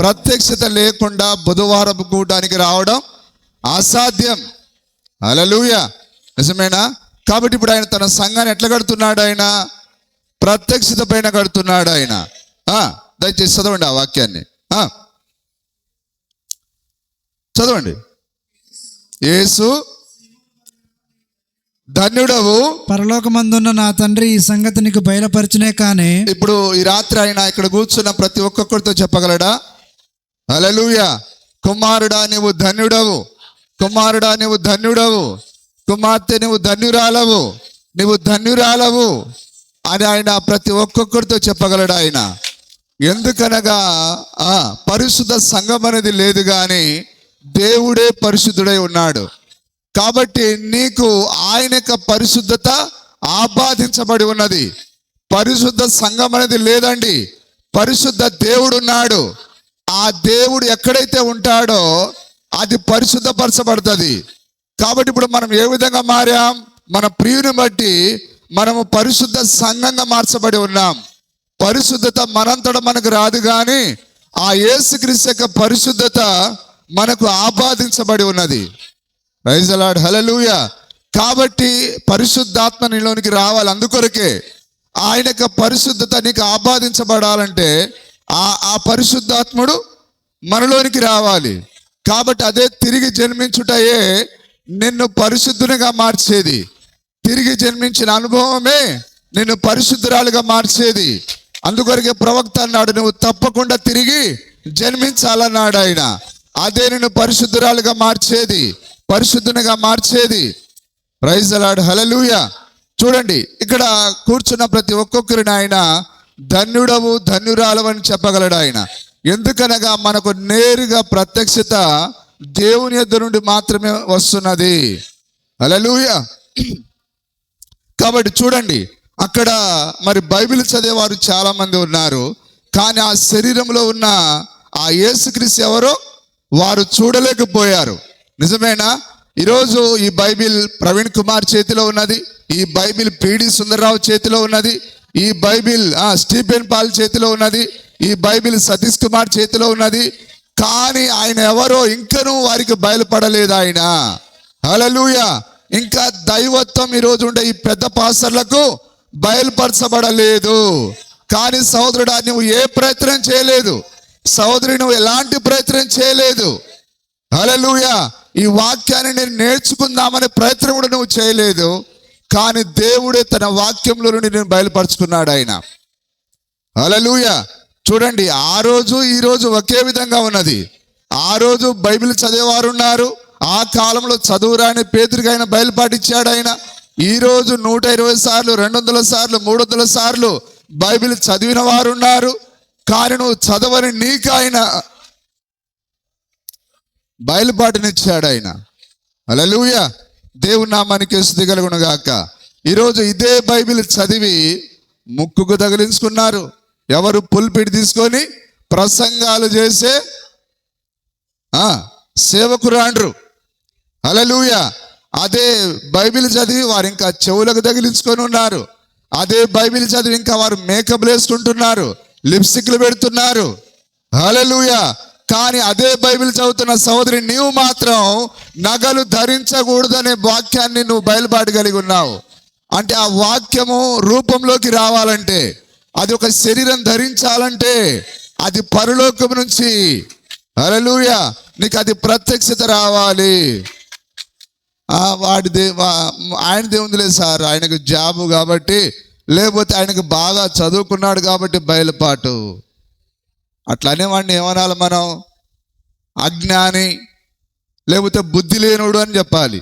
ప్రత్యక్షత లేకుండా బుధవారం కూటానికి రావడం అసాధ్యం. హల్లెలూయా, నిజమేనా? కాబట్టి ఇప్పుడు ఆయన తన సంఘాన్ని ఎట్లా కడుతున్నాడు? ఆయన ప్రత్యక్షత పైన కడుతున్నాడు ఆయన. దయచేసి చదవండి ఆ వాక్యాన్ని, చదవండి. యేసు ధన్యుడవు, పరలోకమందున్న నా తండ్రి ఈ సంగతి నీకు బయలుపరచునే కానీ. ఇప్పుడు ఈ రాత్రి ఆయన ఇక్కడ కూర్చున్న ప్రతి ఒక్కొక్కరితో చెప్పగలడా? హల్లెలూయా. కుమారుడా నీవు ధన్యుడవు, కుమారుడా నీవు ధన్యుడవు, కుమార్తె నీవు ధన్యురాలవు, నీవు ధన్యురాలవు అని ఆయన ప్రతి ఒక్కొక్కరితో చెప్పగలడు ఆయన. ఎందుకనగా పరిశుద్ధ సంఘం అనేది లేదు, కానీ దేవుడే పరిశుద్ధుడై ఉన్నాడు. కాబట్టి నీకు ఆయన యొక్క పరిశుద్ధత ఆపాదించబడి ఉన్నది. పరిశుద్ధ సంఘం అనేది లేదండి, పరిశుద్ధ దేవుడు ఉన్నాడు. ఆ దేవుడు ఎక్కడైతే ఉంటాడో అది పరిశుద్ధపరచబడుతుంది. కాబట్టి ఇప్పుడు మనం ఏ విధంగా మారాం? మన ప్రియుని బట్టి మనము పరిశుద్ధ సంఘంగా మార్చబడి ఉన్నాం. పరిశుద్ధత మనంతట మనకు రాదు, కానీ ఆ యేసుక్రీస్తు యొక్క పరిశుద్ధత మనకు ఆపాదించబడి ఉన్నది. ప్రైజ్ ది లార్డ్, హల్లెలూయా. కాబట్టి పరిశుద్ధాత్మ నీలోనికి రావాలి. అందుకొరకే ఆయన యొక్క పరిశుద్ధత నీకు ఆపాదించబడాలంటే ఆ పరిశుద్ధాత్ముడు మనలోనికి రావాలి. కాబట్టి అదే తిరిగి జన్మించుటయే నిన్ను పరిశుద్ధునిగా మార్చేది. తిరిగి జన్మించిన అనుభవమే నిన్ను పరిశుద్ధురాలుగా మార్చేది. అందుకొరకే ప్రవక్త అన్నాడు, నువ్వు తప్పకుండా తిరిగి జన్మించాలన్నాడు ఆయన. అదే నిన్ను పరిశుద్ధురాలుగా మార్చేది, పరిశుద్ధునిగా మార్చేది. Praise the lord, hallelujah. చూడండి, ఇక్కడ కూర్చున్న ప్రతి ఒక్కొక్కరిని ఆయన ధన్యుడవు, ధన్యురాలవు అని చెప్పగలడు ఆయన. ఎందుకనగా మనకు నేరుగా ప్రత్యక్షత దేవుని యొద్ద నుండి మాత్రమే వస్తున్నది. హల్లెలూయా. కాబట్టి చూడండి, అక్కడ మరి బైబిల్ చదివేవారు చాలా మంది ఉన్నారు, కానీ ఆ శరీరంలో ఉన్న ఆ యేసుక్రీస్తు ఎవరో వారు చూడలేకపోయారు. నిజమేనా? ఈరోజు ఈ బైబిల్ ప్రవీణ్ కుమార్ చేతిలో ఉన్నది, ఈ బైబిల్ పిడి సుందరరావు చేతిలో ఉన్నది, ఈ బైబిల్ స్టీఫెన్ పాల్ చేతిలో ఉన్నది, ఈ బైబిల్ సతీష్ కుమార్ చేతిలో ఉన్నది. కానీ ఆయన ఎవరో ఇంకనూ వారికి బయలుపడలేదు ఆయన. హల్లెలూయా. ఇంకా దైవత్వం ఈరోజు ఉండే ఈ పెద్ద పాస్టర్లకు బయలుపరచబడలేదు. కానీ సహోదరుడా, నువ్వు ఏ ప్రయత్నం చేయలేదు, సహోదరి నువ్వు ఎలాంటి ప్రయత్నం చేయలేదు. హల్లెలూయా. ఈ వాక్యాన్ని నేను నేర్చుకుందామనే ప్రయత్నం కూడా నువ్వు చేయలేదు, కానీ దేవుడే తన వాక్యంలో నుండి నేను బయలుపరుచుకున్నాడు ఆయన. హల్లెలూయా. చూడండి, ఆ రోజు ఈ రోజు ఒకే విధంగా ఉన్నది. ఆ రోజు బైబిల్ చదివేవారు ఉన్నారు, ఆ కాలంలో చదువురాని పేతురికి ఆయన బయలుపాటిచ్చాడు ఆయన. ఈ రోజు 120 సార్లు, 200 సార్లు, 300 సార్లు బైబిల్ చదివిన వారు ఉన్నారు, కానీ నువ్వు చదవని నీకు ఆయన బయలుపాటునిచ్చాడు ఆయన. హల్లెలూయా. దేవుని నామానికి స్తుతి కలుగును గాక. ఈరోజు ఇదే బైబిల్ చదివి ముక్కుకు తగిలించుకున్నారు. ఎవరు? పుల్పిట్ తీసుకొని ప్రసంగాలు చేసే సేవకురాండ్రు. హల్లెలూయా. అదే బైబిల్ చదివి వారు ఇంకా చెవులకు తగిలించుకొని ఉన్నారు. అదే బైబిల్ చదివి ఇంకా వారు మేకప్ వేసుకుంటున్నారు, లిప్స్టిక్లు పెడుతున్నారు. హల్లెలూయా. కానీ అదే బైబిల్ చదువుతున్న సహోదరి, నీవు మాత్రం నగలు ధరించకూడదనే వాక్యాన్ని నువ్వు బయలుపాటగలిగి ఉన్నావు. అంటే ఆ వాక్యము రూపంలోకి రావాలంటే, అది ఒక శరీరం ధరించాలంటే అది పరలోకం నుంచి, హల్లెలూయా, నీకు అది ప్రత్యక్షత రావాలి. ఆయన దేవుంది లేదు సార్, ఆయనకు జాబు కాబట్టి, లేకపోతే ఆయనకు బాగా చదువుకున్నాడు కాబట్టి బయలుపాటు. అట్లనే వాడిని ఏమనాలి మనం? అజ్ఞాని, లేకపోతే బుద్ధి లేనుడు అని చెప్పాలి.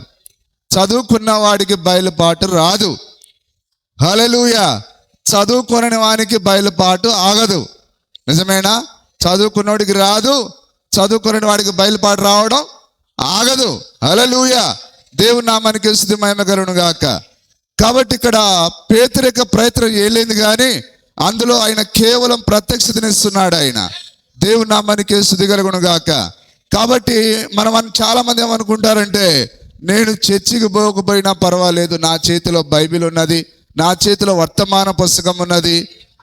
చదువుకున్న వాడికి బయలుపాటు రాదు. హల్లెలూయా. చదువుకొనని వానికి బయలుపాటు ఆగదు. నిజమేనా? చదువుకున్నవాడికి రాదు, చదువుకునే వాడికి బయలుపాటు రావడం ఆగదు. హల్లెలూయా. దేవుని నామానికి స్తుతి మహిమ కలుగును గాక. కాబట్టి ఇక్కడ పేతురు యొక్క ప్రయత్నం ఏలేదు, కానీ అందులో ఆయన కేవలం ప్రత్యక్షతనిస్తున్నాడు ఆయన. దేవుని నామానికి స్తుతి కలుగును గాక. కాబట్టి మనం చాలా మంది ఏమనుకుంటారంటే, నేను చర్చికి పోకపోయినా పర్వాలేదు, నా చేతిలో బైబిల్ ఉన్నది, నా చేతిలో వర్తమాన పుస్తకం ఉన్నది,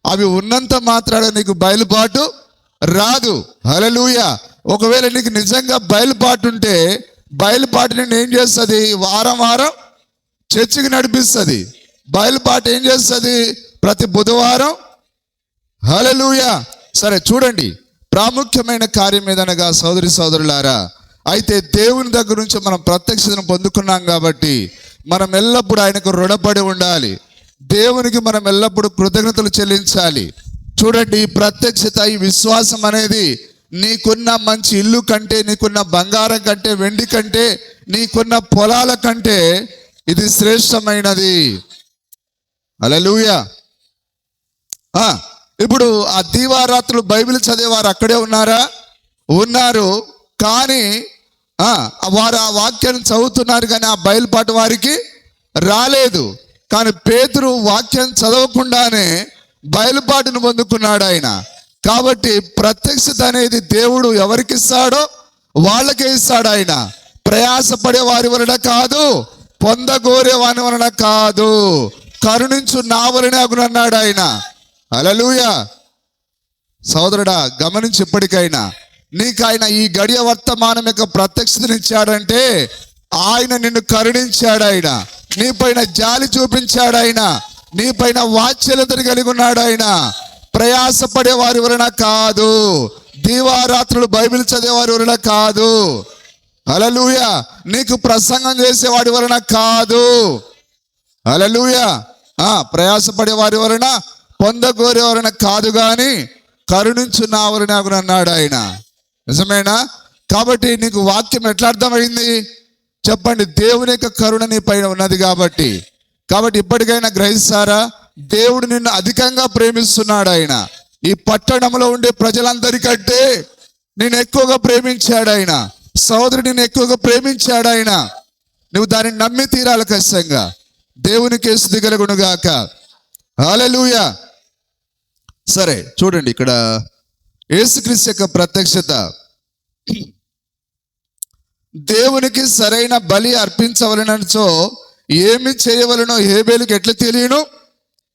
అవి ఉన్నంత మాత్రాన నీకు బయలుపాటు రాదు. హల్లెలూయా. ఒకవేళ నీకు నిజంగా బయలుపాటు ఉంటే బయలుపాటు నిన్ను ఏం చేస్తుంది? వారం వారం చర్చికి నడిపిస్తుంది. బయలుపాటు ఏం చేస్తుంది? ప్రతి బుధవారం. హల్లెలూయా. సరే చూడండి, ప్రాముఖ్యమైన కార్యం ఏదనగా సోదరి సోదరులారా, అయితే దేవుని దగ్గర నుంచి మనం ప్రత్యక్షతను పొందుకున్నాం కాబట్టి మనం ఎల్లప్పుడూ ఆయనకు రుణపడి ఉండాలి. దేవునికి మనం ఎల్లప్పుడూ కృతజ్ఞతలు చెల్లించాలి. చూడండి, ఈ ప్రత్యక్షత, ఈ విశ్వాసం అనేది నీకున్న మంచి ఇల్లు కంటే, నీకున్న బంగారం కంటే, వెండి కంటే, నీకున్న పొలాల కంటే ఇది శ్రేష్టమైనది. హల్లెలూయా. ఇప్పుడు ఆ దీవారాత్రులు బైబిల్ చదివేవారు అక్కడే ఉన్నారా? ఉన్నారు. కానీ వారు ఆ వాక్యాన్ని చదువుతున్నారు, కానీ ఆ బయలుపాటు వారికి రాలేదు. కానీ పేతురు వాక్యం చదవకుండానే బయలుపాటును పొందుకున్నాడు ఆయన. కాబట్టి ప్రత్యక్షత అనేది దేవుడు ఎవరికి ఇస్తాడో వాళ్ళకే ఇస్తాడు ఆయన. ప్రయాసపడే వారి వలన కాదు, పొందగోరే వారి వలన కాదు, కరుణించు నా వలనే అగునన్నాడు ఆయన. హల్లెలూయా. సోదరుడా, గమనించి ఇప్పటికైనా నీకు ఆయన ఈ గడియ వర్తమానం యొక్క ప్రత్యక్షతనిచ్చాడంటే ఆయన నిన్ను కరుణించాడు. ఆయన నీ పైన జాలి చూపించాడు. ఆయన నీ పైన వాత్సల్యతను కలిగి ఉన్నాడు. ఆయన ప్రయాసపడే వారి వలన కాదు, దీవారాత్రులు బైబిల్ చదివేవారి వలన కాదు, హల్లెలూయా, నీకు ప్రసంగం చేసేవాడి వలన కాదు, హల్లెలూయా, ప్రయాసపడే వారి వలన, పొందగోరే వలన కాదు, కానీ కరుణించు నా వలన అన్నాడు ఆయన. నిజమేనా? కాబట్టి నీకు వాక్యం ఎట్లా అర్థమైంది చెప్పండి? దేవుని యొక్క కరుణ నీ పైన ఉన్నది కాబట్టి. ఇప్పటికైనా గ్రహిస్తారా? దేవుడు నిన్ను అధికంగా ప్రేమిస్తున్నాడు. ఆయన ఈ పట్టణంలో ఉండే ప్రజలందరికంటే నేను ఎక్కువగా ప్రేమించాడు ఆయన. సోదరుడు నిన్ను ఎక్కువగా ప్రేమించాడు ఆయన. నువ్వు దాన్ని నమ్మి తీరాలి ఖచ్చితంగా. దేవునికి స్తుతి కలుగును గాక. హల్లెలూయా. సరే చూడండి, ఇక్కడ యేసుక్రీస్తు యొక్క ప్రత్యక్షత. దేవునికి సరైన బలి అర్పించవలనచో ఏమి చేయవలనో హేబేలుకి ఎట్లా తెలియను?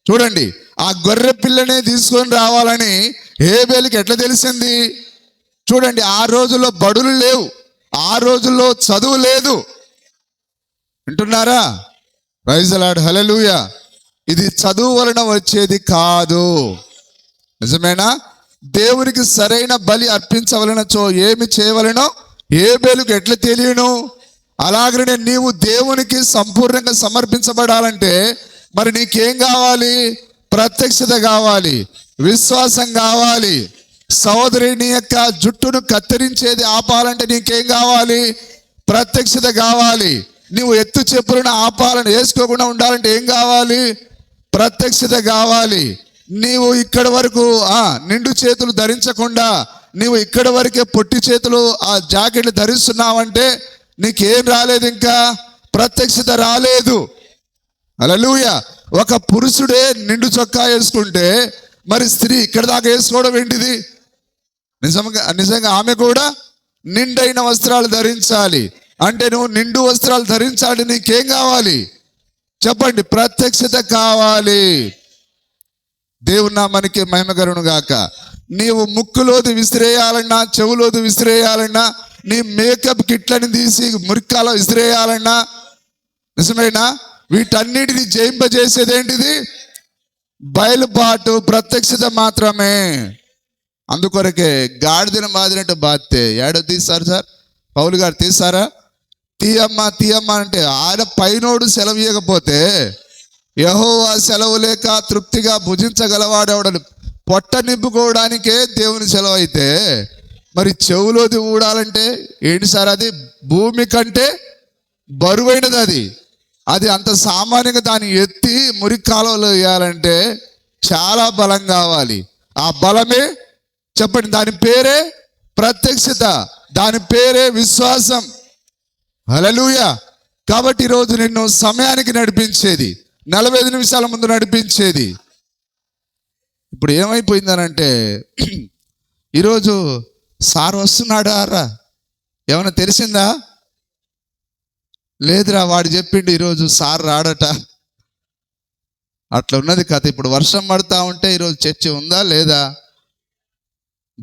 చూడండి, ఆ గొర్రె పిల్లనే తీసుకొని రావాలని హేబేలుకి ఎట్లా తెలిసింది? చూడండి, ఆ రోజుల్లో బడులు లేవు, ఆ రోజుల్లో చదువు లేదు. వింటున్నారా? Praise the lord. హల్లెలూయా. ఇది చదువు వలన వచ్చేది కాదు. నిజమేనా? దేవునికి సరైన బలి అర్పించవలనచో ఏమి చేయవలనో హేబేలుకు ఎట్లా తెలియను? అలాగనే నీవు దేవునికి సంపూర్ణంగా సమర్పించబడాలంటే మరి నీకేం కావాలి? ప్రత్యక్షత కావాలి, విశ్వాసం కావాలి. సోదరి, నీ యొక్క జుట్టును కత్తిరించేది ఆపాలంటే నీకేం కావాలి? ప్రత్యక్షత కావాలి. నీవు ఎత్తు చెప్పులను ఆపాలని, వేసుకోకుండా ఉండాలంటే ఏం కావాలి? ప్రత్యక్షత కావాలి. నీవు ఇక్కడి వరకు నిండు చేతులు ధరించకుండా నీవు ఇక్కడి వరకే పొట్టి చేతులు ఆ జాకెట్లు ధరిస్తున్నావంటే నీకేం రాలేదు? ఇంకా ప్రత్యక్షత రాలేదు. హల్లెలూయా. ఒక పురుషుడే నిండు చొక్కా వేసుకుంటే మరి స్త్రీ ఇక్కడ దాకా వేసుకోవడం ఏంటిది? నిజంగా ఆమె కూడా నిండైన వస్త్రాలు ధరించాలి. అంటే నువ్వు నిండు వస్త్రాలు ధరించాలి. నీకేం కావాలి చెప్పండి? ప్రత్యక్షత కావాలి. దేవుని నామానికి మహిమ కలుగును గాక. నీవు ముక్కులోది విసిరేయాలన్నా, చెవులోది విసిరేయాలన్నా, నీ మేకప్ కిట్లని తీసి మురికాలో విసిరేయాలన్నా, నిజమేనా? వీటన్నిటిని జయింపజేసేది ఏంటిది? బయలుపాటు, ప్రత్యక్షత మాత్రమే. అందుకొరకే గాడిదను బాదినట్టు బాధితే ఏడో తీస్తారు సార్, పౌలు గారు తీస్తారా? తీయమ్మ అంటే ఆయన పైనోడు సెలవు ఇవ్వకపోతే యెహోవా సెలవు లేక తృప్తిగా భుజించగలవాడెవడను? పొట్ట నింపుకోవడానికే దేవుని సెలవు అయితే మరి చెవులోది ఊడాలంటే ఏంటి సార్? అది భూమి కంటే బరువైనది. అది అంత సామాన్యంగా దాన్ని ఎత్తి మురికి కాలువలో వేయాలంటే చాలా బలం కావాలి. ఆ బలమే చెప్పండి, దాని పేరే ప్రత్యక్షత, దాని పేరే విశ్వాసం. హల్లెలూయా. కాబట్టి ఈరోజు నిన్ను సమయానికి నడిపించేది, 45 నిమిషాల ముందు నడిపించేది. ఇప్పుడు ఏమైపోయిందనంటే ఈరోజు సార్ వస్తున్నాడా రా, ఏమైనా తెలిసిందా? లేదురా, వాడు చెప్పిండు ఈరోజు సార్ రాడట. అట్లా ఉన్నది కథ. ఇప్పుడు వర్షం పడతా ఉంటే ఈరోజు చర్చి ఉందా లేదా?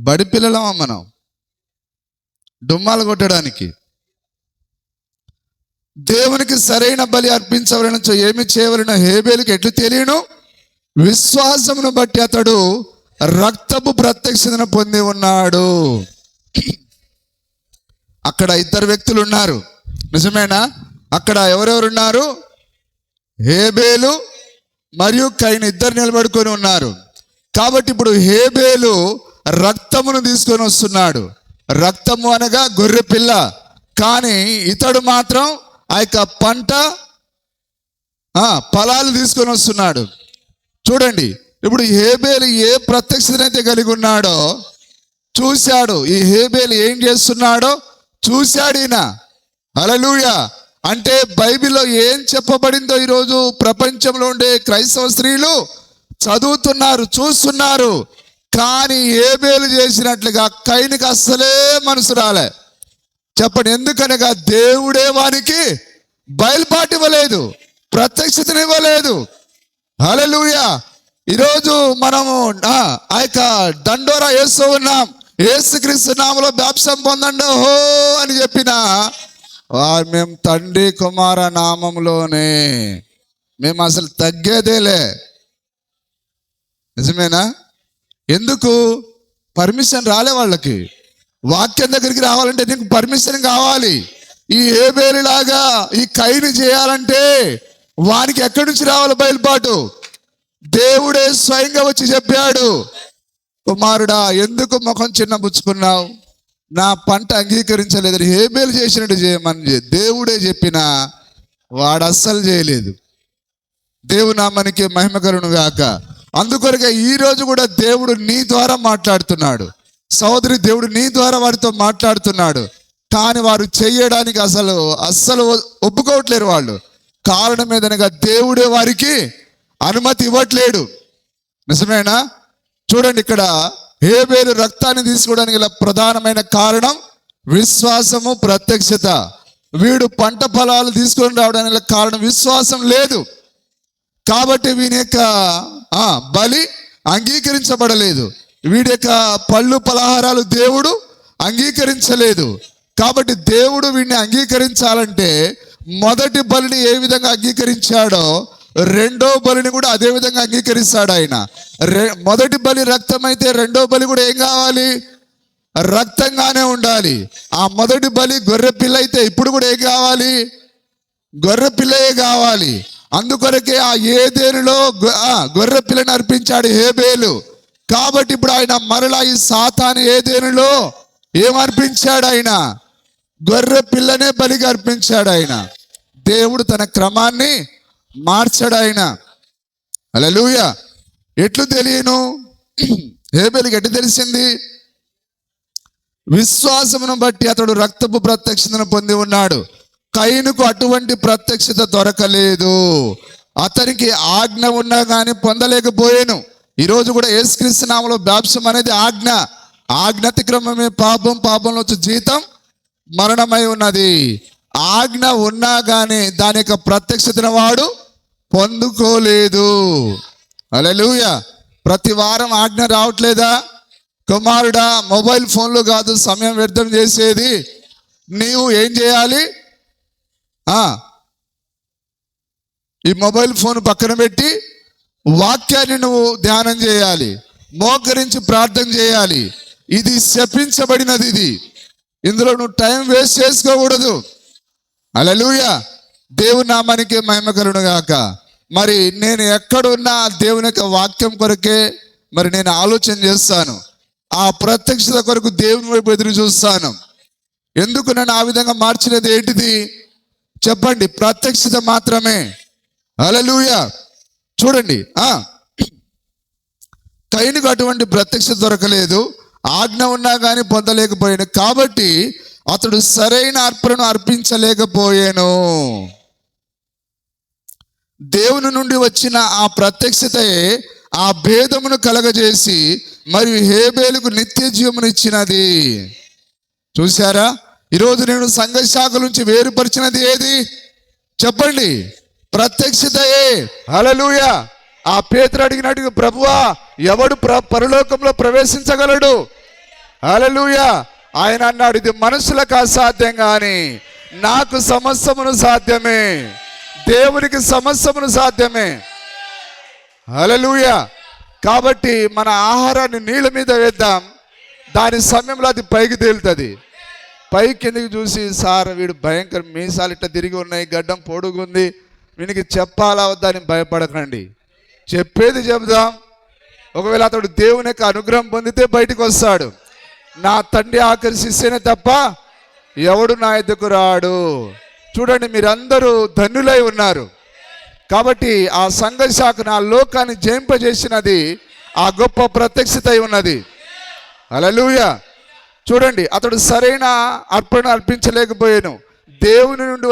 బడి పిల్లలమా మనం డుమ్మాలు కొట్టడానికి? దేవునికి సరైన బలి అర్పించవలన ఏమి చేయవలన హేబేలుకి ఎట్లు తెలియను? విశ్వాసమును బట్టి అతడు రక్తపు ప్రత్యక్షతను పొంది ఉన్నాడు. అక్కడ ఇద్దరు వ్యక్తులు ఉన్నారు, నిజమేనా? అక్కడ ఎవరెవరున్నారు? హేబేలు మరియు కయీను ఇద్దరు నిలబడుకొని ఉన్నారు. కాబట్టి ఇప్పుడు హేబేలు రక్తమును తీసుకొని వస్తున్నాడు. రక్తము అనగా గొర్రె పిల్ల. కానీ ఇతడు మాత్రం ఆ యొక్క పంట ఫలాలు తీసుకొని వస్తున్నాడు. చూడండి, ఇప్పుడు హేబేలు ఏ ప్రత్యక్షతనైతే కలిగి ఉన్నాడో చూశాడు. ఈ హేబేలు ఏం చేస్తున్నాడో చూశాడు ఈయన. హల్లెలూయా. అంటే బైబిల్లో ఏం చెప్పబడిందో ఈరోజు ప్రపంచంలో ఉండే క్రైస్తవ స్త్రీలు చదువుతున్నారు, చూస్తున్నారు. కానీ హేబేలు చేసినట్లుగా కయీనుకి అస్సలే మనసు రాలే. చెప్పండి, ఎందుకనగా దేవుడే వానికి బయలుపాటు ఇవ్వలేదు, ప్రత్యక్షతనివ్వలేదు. హల్లెలూయా. ఈరోజు మనము ఆ యొక్క దండోరా వేస్తూ ఉన్నాం, యేసుక్రీస్తు నామములో బాప్తిసం పొందండి ఓహో అని చెప్పిన మేము తండ్రి కుమార నామములోనే, మేము అసలు తగ్గేదేలే. నిజమేనా? ఎందుకు? పర్మిషన్ రాలే వాళ్ళకి. వాక్యం దగ్గరికి రావాలంటే నీకు పర్మిషన్ కావాలి. ఈ హేబేలులాగా ఈ కయీను చేయాలంటే వానికి ఎక్కడి నుంచి రావాలి బయలుపాటు? దేవుడే స్వయంగా వచ్చి చెప్పాడు, కుమారుడా ఎందుకు ముఖం చిన్నబుచ్చుకున్నావు? నా పంట అంగీకరించలేదు, హేబేలు చేసినట్టు చేయమని దేవుడే చెప్పినా వాడు అస్సలు చేయలేదు. దేవుని నామానికి మహిమ కలుగును గాక. అందుకొరకే ఈ రోజు కూడా దేవుడు నీ ద్వారా మాట్లాడుతున్నాడు. సహోదరి, దేవుడు నీ ద్వారా వారితో మాట్లాడుతున్నాడు. కానీ వారు చేయడానికి అస్సలు ఒప్పుకోవట్లేరు. వాళ్ళు కారణం ఏదనగా దేవుడే వారికి అనుమతి ఇవ్వట్లేడు. నిజమేనా? చూడండి, ఇక్కడ హేబేలు రక్తాన్ని తీసుకోవడానికి గల ప్రధానమైన కారణం విశ్వాసము, ప్రత్యక్షత. వీడు పంట ఫలాలు తీసుకొని రావడానికి గల కారణం విశ్వాసం లేదు. కాబట్టి వీని యొక్క బలి అంగీకరించబడలేదు. వీడి యొక్క పళ్ళు పలహారాలు దేవుడు అంగీకరించలేదు. కాబట్టి దేవుడు వీడిని అంగీకరించాలంటే మొదటి బలిని ఏ విధంగా అంగీకరించాడో రెండో బలిని కూడా అదే విధంగా అంగీకరిస్తాడు ఆయన. మొదటి బలి రక్తం అయితే రెండో బలి కూడా ఏం కావాలి? రక్తంగానే ఉండాలి. ఆ మొదటి బలి గొర్రె పిల్ల అయితే ఇప్పుడు కూడా ఏం కావాలి? గొర్రె పిల్లయే కావాలి. అందుకొరకే ఆ ఏదేనులో గొర్రె పిల్లని అర్పించాడు హేబేలు. కాబట్టి ఇప్పుడు ఆయన మరలా ఈ సాతాను ఏదేనులో ఏమర్పించాడు? ఆయన గొర్రె పిల్లనే బలిగా అర్పించాడు. ఆయన దేవుడు తన క్రమాన్ని మార్చాడు ఆయన. హల్లెలూయా. ఎట్లు తెలియను? హేబేలుకి ఎట్లు తెలిసింది? విశ్వాసమును బట్టి అతడు రక్తపు ప్రత్యక్షతను పొంది ఉన్నాడు. కయీనుకు అటువంటి ప్రత్యక్షత దొరకలేదు. అతనికి ఆజ్ఞ ఉన్నా కానీ పొందలేకపోయాను. ఈరోజు కూడా యేసుక్రీస్తు నామములో బాప్తిసం అనేది ఆజ్ఞ. ఆజ్ఞాతిక్రమమే పాపం, పాపంలో వచ్చే జీతం మరణమై ఉన్నది. ఆజ్ఞ ఉన్నా కానీ దాని యొక్క ప్రత్యక్షతను వాడు పొందుకోలేదు. హల్లెలూయా. ప్రతి వారం ఆజ్ఞ రావట్లేదా? కుమారుడా, మొబైల్ ఫోన్లు కాదు సమయం వ్యర్థం చేసేది. నీవు ఏం చేయాలి? ఈ మొబైల్ ఫోన్ పక్కన పెట్టి వాక్యాన్ని నువ్వు ధ్యానం చేయాలి, మోకరించి ప్రార్థన చేయాలి. ఇది శపించబడినది. ఇది ఇందులో నువ్వు టైం వేస్ట్ చేసుకోకూడదు. హల్లెలూయా. దేవుని నామానికి మహిమ కలుగును గాక. మరి నేను ఎక్కడున్నా దేవుని యొక్క వాక్యం కొరకే మరి నేను ఆలోచన చేస్తాను. ఆ ప్రత్యక్షత కొరకు దేవుని వైపు ఎదురు చూస్తాను. ఎందుకు నన్ను ఆ విధంగా మార్చినది ఏంటిది చెప్పండి? ప్రత్యక్షత మాత్రమే. హల్లెలూయా. చూడండి, కయీనుకు అటువంటి ప్రత్యక్షత దొరకలేదు. ఆజ్ఞ ఉన్నా కానీ పొందలేకపోయాను. కాబట్టి అతడు సరైన అర్పణను అర్పించలేకపోయాను. దేవుని నుండి వచ్చిన ఆ ప్రత్యక్షతయే ఆ భేదమును కలగజేసి మరియు హేబేలుకు నిత్య జీవమును ఇచ్చినది. చూసారా? ఈరోజు నేను సంఘ శాఖ నుంచి వేరుపరిచినది ఏది చెప్పండి? ప్రత్యక్షతయే. హల్లెలూయా. ఆ పేతురు అడిగినట్టుగా ప్రభువా ఎవడు పరలోకంలో ప్రవేశించగలడు? హల్లెలూయా. ఆయన అన్నాడు, ఇది మనుషులకు అసాధ్యం కానీ నాకు సమస్తమును సాధ్యమే. దేవునికి సమస్తమును సాధ్యమే. హల్లెలూయా. కాబట్టి మన ఆహారాన్ని నీళ్ళ మీద వేద్దాం, దాని సమయంలో అది పైకి తేలుతుంది. పైకి కిందకి చూసి, సార్ వీడు భయంకర మీసాలు ఇట్లా తిరిగి ఉన్నాయి, గడ్డం పొడుగుంది, వీనికి చెప్పాలా వద్దని భయపడకండి. చెప్పేది చెబుదాం. ఒకవేళ అతడు దేవుని యొక్క అనుగ్రహం పొందితే బయటకు వస్తాడు. నా తండ్రి ఆకర్షిస్తేనే తప్ప ఎవడు నా ఎద్దకు రాడు. చూడండి, మీరందరూ ధన్యులై ఉన్నారు. కాబట్టి ఆ సంఘ శాఖను, ఆ లోకాన్ని జయింపజేసినది ఆ గొప్ప ప్రత్యక్షత అయి ఉన్నది. హల్లెలూయా. చూడండి, అతడు సరైన అర్పణ అర్పించలేకపోయాను. దేవుని నుండి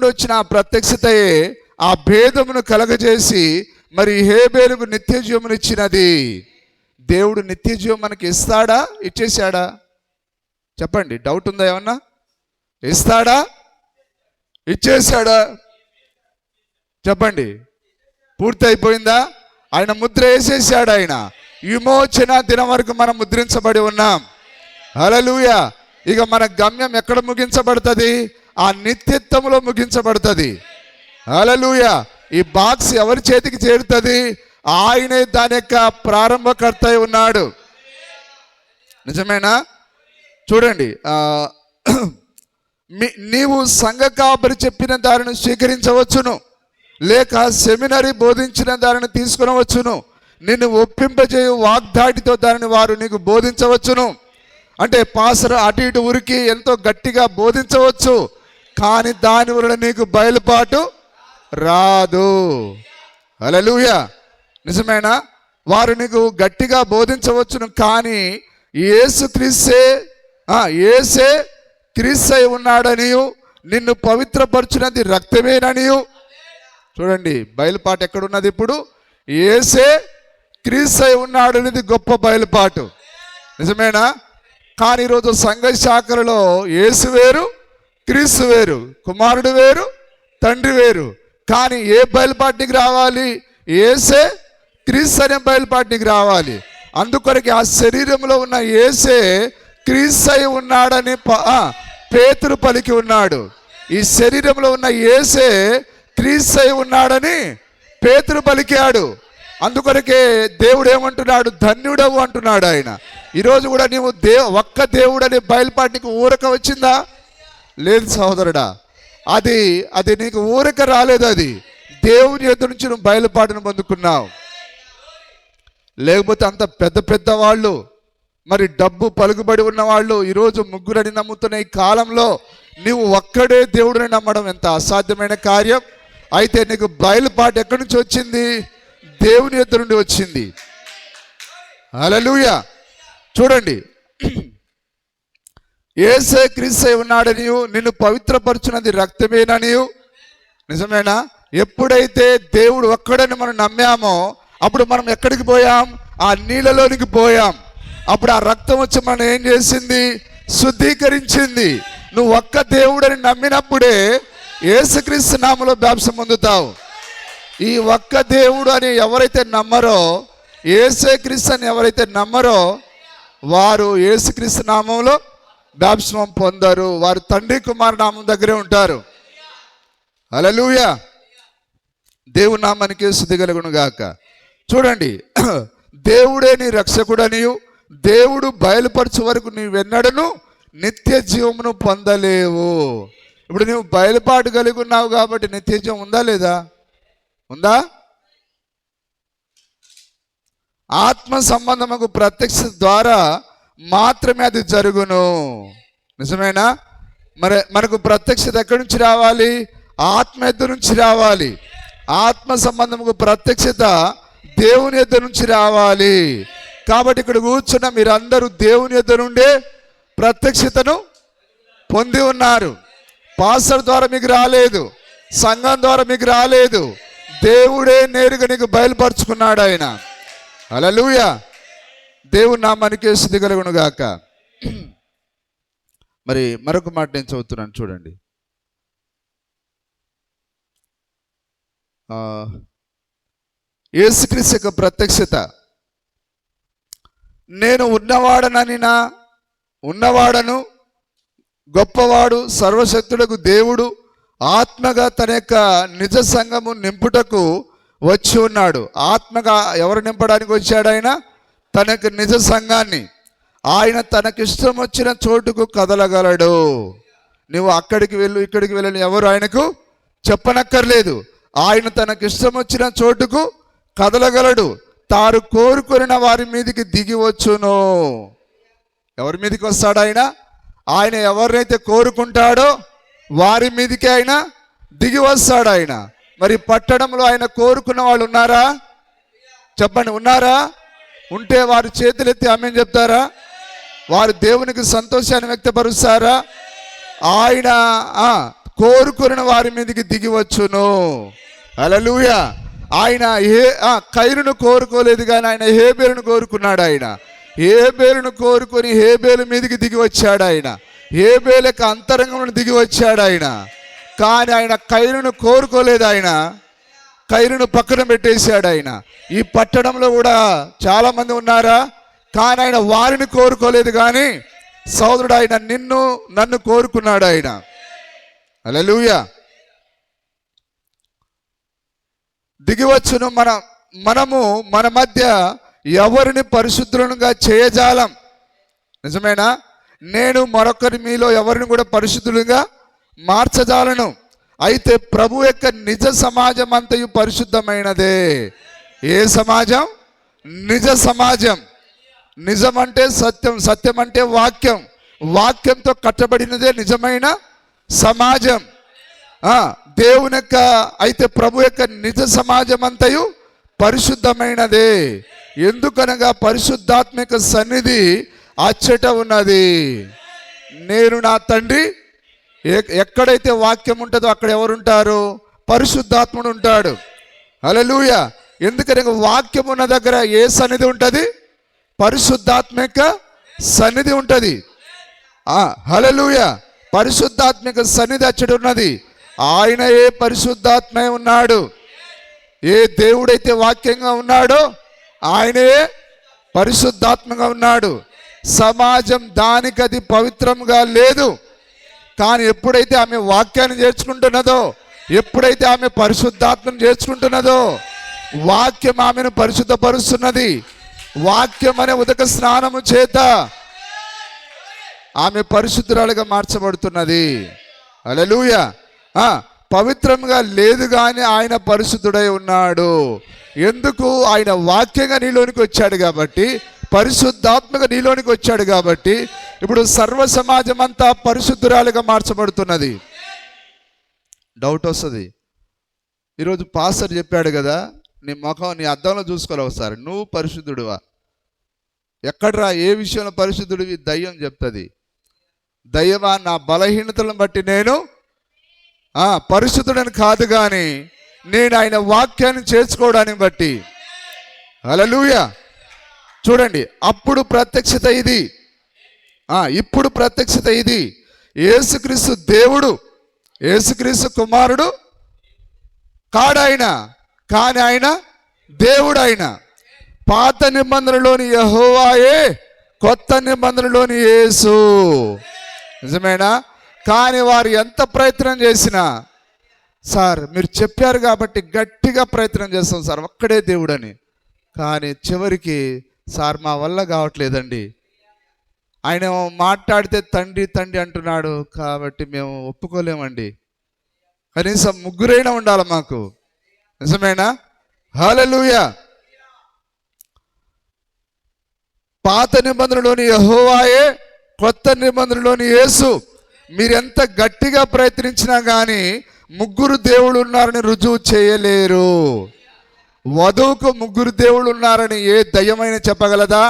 వచ్చిన ఆ ప్రత్యక్షతయే ఆ భేదమును కలగజేసి మరి హేబేలుకు నిత్య జీవమునిచ్చినది. దేవుడు నిత్య జీవం మనకి ఇస్తాడా, ఇచ్చేసాడా? చెప్పండి, డౌట్ ఉందా ఏమన్నా? ఇస్తాడా, ఇచ్చేసాడా? చెప్పండి, పూర్తి అయిపోయిందా? ఆయన ముద్ర వేసేసాడు. ఆయన విమోచన దినం వరకు మనం ముద్రించబడి ఉన్నాం. హల్లెలూయా. ఇక మన గమ్యం ఎక్కడ ముగించబడుతుంది? ఆ నిత్యత్వములో ముగించబడుతుంది. హల్లెలూయా. ఈ బాక్స్ ఎవరి చేతికి చేరుతుంది? ఆయనే దాని యొక్క ప్రారంభకర్త అయి ఉన్నాడు. నిజమేనా? చూడండి, నీవు సంఘ కాపరి చెప్పిన దానిని స్వీకరించవచ్చును, లేక సెమినరీ బోధించిన దానిని తీసుకునవచ్చును. నిన్ను ఒప్పింపజేయు వాగ్దాటితో దానిని వారు నీకు బోధించవచ్చును. అంటే పాసరు అటు ఇటు ఉరికి ఎంతో గట్టిగా బోధించవచ్చు, కానీ దాని వలన నీకు బయలుపాటు రాదు. హల్లెలూయా. నిజమేనా? వారు నీకు గట్టిగా బోధించవచ్చును, కానీ యేసే క్రీస్తై ఉన్నాడనియు నిన్ను పవిత్రపరచునది రక్తమేననియు. చూడండి, బయలుపాటు ఎక్కడున్నది? ఇప్పుడు యేసే క్రీస్తై ఉన్నాడు అనేది గొప్ప బయలుపాటు. నిజమేనా? కానీ ఈరోజు సంఘ శాఖలలో యేసు వేరు, క్రీస్తు వేరు, కుమారుడు వేరు, తండ్రి వేరు. కానీ ఏ బయలుపాటికి రావాలి? యేసే క్రీస్తు అనే బయలుపాటికి రావాలి. అందుకొరకు ఆ శరీరంలో ఉన్న యేసే క్రీస్తై ఉన్నాడని పేతురు పలికి ఉన్నాడు. ఈ శరీరంలో ఉన్న యేసే క్రీస్తై ఉన్నాడని పేతురు పలికాడు. అందుకొరకే దేవుడు ఏమంటున్నాడు? ధన్యుడవు అంటున్నాడు ఆయన. ఈరోజు కూడా నీవు ఒక్క దేవుడు అనే బయలుపాటికి ఊరక వచ్చిందా? లేదు సహోదరుడా, అది నీకు ఊరక రాలేదు. అది దేవుని యొద్ద నుంచి నువ్వు బయలుపాటును పొందుకున్నావు. లేకపోతే అంత పెద్ద పెద్ద వాళ్ళు, మరి డబ్బు పలుకుబడి ఉన్న వాళ్ళు ఈరోజు ముగ్గురని నమ్ముతున్న ఈ కాలంలో నీవు ఒక్కడే దేవుడిని నమ్మడం ఎంత అసాధ్యమైన కార్యం. అయితే నీకు బయలుపాటు ఎక్కడి నుంచి వచ్చింది? దేవుని యొద్ద నుండి వచ్చింది. హల్లెలూయా. చూడండి, యేసే క్రీస్తై ఉన్నాడనియు నిన్ను పవిత్రపరచునది రక్తమేననియు. నిజమేనా? ఎప్పుడైతే దేవుడు ఒక్కడని మనం నమ్మామో అప్పుడు మనం ఎక్కడికి పోయాం? ఆ నీళ్ళలోనికి పోయాం. అప్పుడు ఆ రక్తం వచ్చి మనం ఏం చేసింది? శుద్ధీకరించింది. నువ్వు ఒక్క దేవుడని నమ్మినప్పుడే యేసుక్రీస్తు నామములో బాప్తిసం పొందుతావు. ఈ ఒక్క దేవుడు అని ఎవరైతే నమ్మరో, యేసే క్రీస్తు అని ఎవరైతే నమ్మరో, వారు యేసుక్రీస్తు నామంలో బాప్తిసం పొందరు. వారు తండ్రి కుమారు నామం దగ్గరే ఉంటారు. హల్లెలూయా. దేవుని నామానికి స్తుతి కలుగును గాక. చూడండి, దేవుడే నీ రక్షకుడనియు దేవుడు బయలుపరచు వరకు నీవెన్నడను నిత్య జీవమును పొందలేవు. ఇప్పుడు నువ్వు బయలుపాటు కలిగి ఉన్నావు కాబట్టి నిత్య జీవం ఉందా లేదా? ఉందా? ఆత్మ సంబంధముకు ప్రత్యక్ష ద్వారా మాత్రమే అది జరుగును. నిజమేనా? మరి మనకు ప్రత్యక్షత ఎక్కడి నుంచి రావాలి? ఆత్మ యొద్ద నుంచి రావాలి. ఆత్మ సంబంధముకు ప్రత్యక్షత దేవుని యొద్ద నుంచి రావాలి. కాబట్టి ఇక్కడ కూర్చున్న మీరందరూ దేవుని యొద్ద నుండే ప్రత్యక్షతను పొంది ఉన్నారు. పాస్టర్ ద్వారా మీకు రాలేదు, సంఘం ద్వారా మీకు రాలేదు. దేవుడే నేరుగా నీకు బయలుపరుచుకున్నాడు ఆయన. హల్లెలూయా. దేవుని నామానికి స్తుతి కలుగును గాక. మరి మరొక మాట నేను చదువుతున్నాను, చూడండి. యేసుక్రీస్తు యొక్క ప్రత్యక్షత నేను ఉన్నవాడను, గొప్పవాడు, సర్వశక్తుడకు దేవుడు ఆత్మగా తన యొక్క నిజ సంఘము నింపుటకు వచ్చి ఉన్నాడు. ఆత్మగా ఎవరు నింపడానికి వచ్చాడు? ఆయన తన యొక్క నిజ సంఘాన్ని. ఆయన తనకిష్టం వచ్చిన చోటుకు కదలగలడు. నువ్వు అక్కడికి వెళ్ళు, ఇక్కడికి వెళ్ళని ఎవరు ఆయనకు చెప్పనక్కర్లేదు. ఆయన తనకిష్టం వచ్చిన చోటుకు కదలగలడు. తాను కోరుకున్న వారి మీదకి దిగి వచ్చును. ఎవరి మీదకి వస్తాడు ఆయన? ఆయన ఎవరినైతే కోరుకుంటాడో వారి మీదకి ఆయన దిగి వస్తాడు ఆయన. మరి పట్టణంలో ఆయన కోరుకున్న వాళ్ళు ఉన్నారా? చెప్పండి, ఉన్నారా? ఉంటే వారి చేతులెత్తి ఆమేన్ చెప్తారా? వారు దేవునికి సంతోషాన్ని వ్యక్తపరుస్తారా? ఆయన కోరుకున్న వారి మీదకి దిగి వచ్చును. హల్లెలూయా. ఆయన కైరును కోరుకోలేదు కానీ ఆయన హేబేలును కోరుకున్నాడు. ఆయన హేబేలును కోరుకొని హేబేలు మీదకి దిగి వచ్చాడు. ఆయన హేబేలు యొక్క అంతరంగంలో దిగి వచ్చాడు ఆయన. కానీ ఆయన కైరును కోరుకోలేదు. ఆయన కైరును పక్కన పెట్టేశాడు. ఆయన ఈ పట్టణంలో కూడా చాలా మంది ఉన్నారా? కానీ ఆయన వారిని కోరుకోలేదు కానీ సోదరుడు ఆయన నన్ను కోరుకున్నాడు ఆయన. హల్లెలూయా. దిగివచ్చును. మనము మన మధ్య ఎవరిని పరిశుద్ధులుగా చేయజాలం. నిజమేనా? నేను మరొకరి మీలో ఎవరిని కూడా పరిశుద్ధులుగా మార్చజాలను. అయితే ప్రభు యొక్క నిజ సమాజం అంతయు పరిశుద్ధమైనదే. ఏ సమాజం? నిజ సమాజం. నిజం అంటే సత్యం, సత్యం అంటే వాక్యం, వాక్యంతో కట్టబడినదే నిజమైన సమాజం. దేవుని యొక్క అయితే ప్రభు యొక్క నిజ సమాజం అంతయు పరిశుద్ధమైనదే. ఎందుకనగా పరిశుద్ధాత్మిక సన్నిధి అచ్చట ఉన్నది. నేను నా తండ్రి ఎక్కడైతే వాక్యం ఉంటుందో అక్కడ ఎవరుంటారు? పరిశుద్ధాత్ముడు ఉంటాడు. హల్లెలూయా. ఎందుకనగా వాక్యం ఉన్న దగ్గర ఏ సన్నిధి ఉంటుంది? పరిశుద్ధాత్మిక సన్నిధి ఉంటుంది. హల్లెలూయా. పరిశుద్ధాత్మిక సన్నిధి అచ్చట ఉన్నది. ఆయన ఏ పరిశుద్ధాత్మే ఉన్నాడు. ఏ దేవుడైతే వాక్యంగా ఉన్నాడో ఆయనే పరిశుద్ధాత్మగా ఉన్నాడు. సమాజం దానికది పవిత్రంగా లేదు. కానీ ఎప్పుడైతే ఆమె వాక్యాన్ని చేర్చుకుంటున్నదో, ఎప్పుడైతే ఆమె పరిశుద్ధాత్మను చేర్చుకుంటున్నదో, వాక్యం ఆమెను పరిశుద్ధపరుస్తున్నది. వాక్యం అనే ఉదక స్నానము చేత ఆమె పరిశుద్ధురాలుగా మార్చబడుతున్నది. హల్లెలూయా. పవిత్రంగా లేదు కానీ ఆయన పరిశుద్ధుడై ఉన్నాడు. ఎందుకు? ఆయన వాక్యంగా నీలోనికి వచ్చాడు కాబట్టి, పరిశుద్ధాత్మగా నీలోనికి వచ్చాడు కాబట్టి ఇప్పుడు సర్వ సమాజం అంతా పరిశుద్ధురాలుగా మార్చబడుతున్నది. డౌట్ వస్తుంది. ఈరోజు పాస్టర్ చెప్పాడు కదా, నీ ముఖం నీ అద్దంలో చూసుకోవాలి ఒకసారి, నువ్వు పరిశుద్ధుడువా? ఎక్కడ్రా? ఏ విషయంలో పరిశుద్ధుడివి? దయ్యం చెప్తుంది. దయ్యమా? నా బలహీనతలను బట్టి నేను పరిశుద్ధుడని కాదు కానీ నేను ఆయన వాక్యాన్ని చేర్చుకోవడాన్ని బట్టి. హల్లెలూయా. చూడండి, అప్పుడు ప్రత్యక్షత ఇది, ఇప్పుడు ప్రత్యక్షత ఇది. యేసుక్రీస్తు దేవుడు, యేసుక్రీస్తు కుమారుడు కాడాయన, కానీ ఆయన దేవుడు. ఆయన పాత నిబంధనలోని యెహోవాయే, కొత్త నిబంధనలోని యేసు. నిజమేనా? కానీ వారు ఎంత ప్రయత్నం చేసినా, సార్ మీరు చెప్పారు కాబట్టి గట్టిగా ప్రయత్నం చేస్తాం సార్ ఒక్కడే దేవుడని, కానీ చివరికి సార్ మా వల్ల కావట్లేదండి, ఆయన మాట్లాడితే తండ్రి తండ్రి అంటున్నాడు కాబట్టి మేము ఒప్పుకోలేమండి, కనీసం ముగ్గురైనా ఉండాలి మాకు. నిజమేనా? హల్లెలూయా. పాత నిబంధనలోని యెహోవాయే, కొత్త నిబంధనలోని యేసు. మీరెంత గట్టిగా ప్రయత్నించినా కానీ ముగ్గురు దేవుళ్ళు ఉన్నారని రుజువు చేయలేరు. వధువుకు ముగ్గురు దేవుళ్ళు ఉన్నారని ఏ దయ్యమైనా చెప్పగలదా?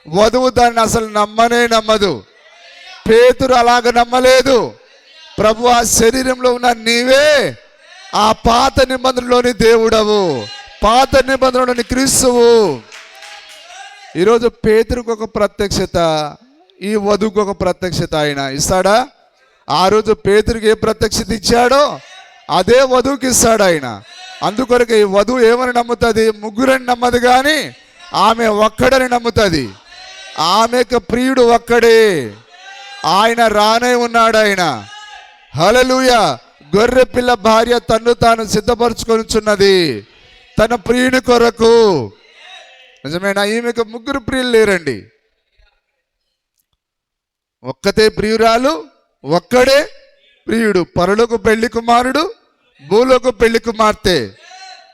వధువు దాన్ని అసలు నమ్మదు. పేతురు అలాగ నమ్మలేదు. ప్రభు, ఆ శరీరంలో ఉన్న నీవే ఆ పాత నిబంధనలోని దేవుడవు, పాత నిబంధనలోని క్రీస్తువు. ఈరోజు పేతురుకు ఒక ప్రత్యక్షత, ఈ వధువుకు ఒక ప్రత్యక్షత ఆయన ఇస్తాడా? ఆ రోజు పేతురుకి ఏ ప్రత్యక్షత ఇచ్చాడో అదే వధువుకి ఇస్తాడు ఆయన. అందుకొరకు ఈ వధువు ఏమని నమ్ముతుంది? ముగ్గురని నమ్మదు కానీ ఆమె ఒక్కడని నమ్ముతుంది. ఆమెకు ప్రియుడు ఒక్కడే, ఆయన రానే ఉన్నాడు. ఆయన హల్లెలూయా. గొర్రె పిల్ల భార్య తన్ను తాను సిద్ధపరచుకొనుచున్నది తన ప్రియుని కొరకు. నిజమేనా? ఈమెకు ముగ్గురు ప్రియులు లేరండి, ఒక్కతే ప్రియురాలు, ఒక్కడే ప్రియుడు. పరలోక పెళ్లి కుమారుడు, భూలోక పెళ్లి కుమార్తె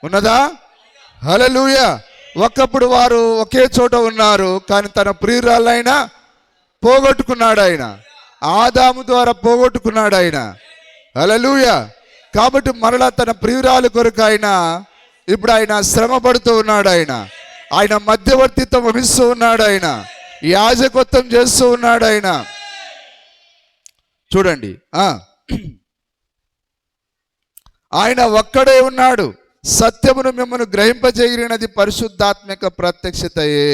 ఉన్నదా? హల్లెలూయా. ఒకప్పుడు వారు ఒకే చోట ఉన్నారు, కానీ తన ప్రియురాలైనా పోగొట్టుకున్నాడు ఆయన. ఆదాము ద్వారా పోగొట్టుకున్నాడు ఆయన. హల్లెలూయా. కాబట్టి మరలా తన ప్రియురాలు కొరకు ఆయన ఇప్పుడు ఆయన శ్రమ పడుతూ ఉన్నాడు. ఆయన మధ్యవర్తిత్వం వహిస్తూ ఉన్నాడు. ఆయన యాజకత్వం చేస్తూ ఉన్నాడు. చూడండి, ఆయన ఒక్కడే ఉన్నాడు. సత్యమును మిమ్మల్ని గ్రహింపజేయనది పరిశుద్ధాత్మిక ప్రత్యక్షతయే.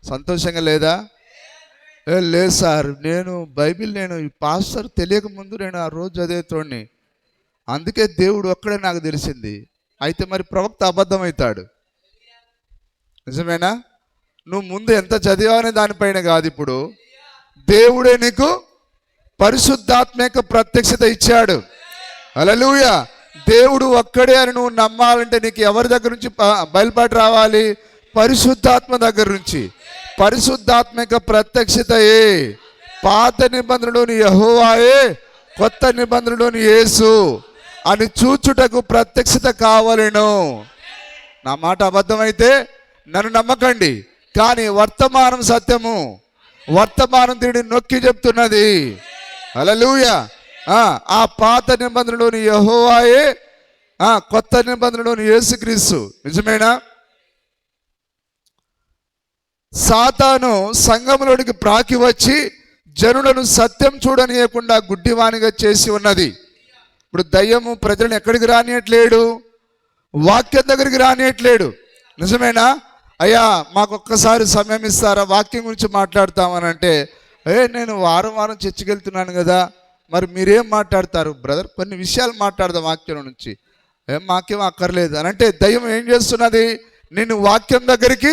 సంతోషంగా లేదా? లేదు సార్, నేను బైబిల్ ఈ పాస్టర్ తెలియక ముందు నేను ఆ రోజు చదివేతోడిని, అందుకే దేవుడు ఒక్కడే నాకు తెలిసింది. అయితే మరి ప్రవక్త అబద్ధమవుతాడు. నిజమేనా? నువ్వు ముందు ఎంత చదివానే దానిపైన కాదు, ఇప్పుడు దేవుడే నీకు పరిశుద్ధాత్మిక ప్రత్యక్షత ఇచ్చాడు. హల్లెలూయా. దేవుడు ఒక్కడే అని నువ్వు నమ్మాలంటే నీకు ఎవరి దగ్గర నుంచి బయలుపాటు రావాలి? పరిశుద్ధాత్మ దగ్గర నుంచి. పరిశుద్ధాత్మిక ప్రత్యక్షతయే. పాత నిబంధనలోని యెహోవాయే, కొత్త నిబంధనలోని యేసు అని చూచుటకు ప్రత్యక్షత కావాలను. నా మాట అబద్ధమైతే నన్ను నమ్మకండి, కానీ వర్తమానం సత్యము. వర్తమానం దీన్ని నొక్కి చెప్తున్నది. హల్లెలూయా. ఆ పాత నిబంధనలోని యెహోవాయే, కొత్త నిబంధనలోని యేసుక్రీస్తు. నిజమేనా? సాతాను సంఘంలోనికి ప్రాకి వచ్చి జనులను సత్యం చూడనీయకుండా గుడ్డివానిగా చేసి ఉన్నది. ఇప్పుడు దయ్యము ప్రజలను ఎక్కడికి రానియట్లేడు? వాక్యం దగ్గరికి రానియట్లేడు. నిజమేనా? అయ్యా మాకు ఒక్కసారి సమయం ఇస్తారా, వాక్యం గురించి మాట్లాడతామనంటే, నేను వారం వారం చర్చికి వెళ్తున్నాను కదా, మరి మీరేం మాట్లాడతారు బ్రదర్? కొన్ని విషయాలు మాట్లాడదాం వాక్యం నుంచి. మాకేం అక్కర్లేదు అని అంటే దయ్యం ఏం చేస్తున్నది? నిన్ను వాక్యం దగ్గరికి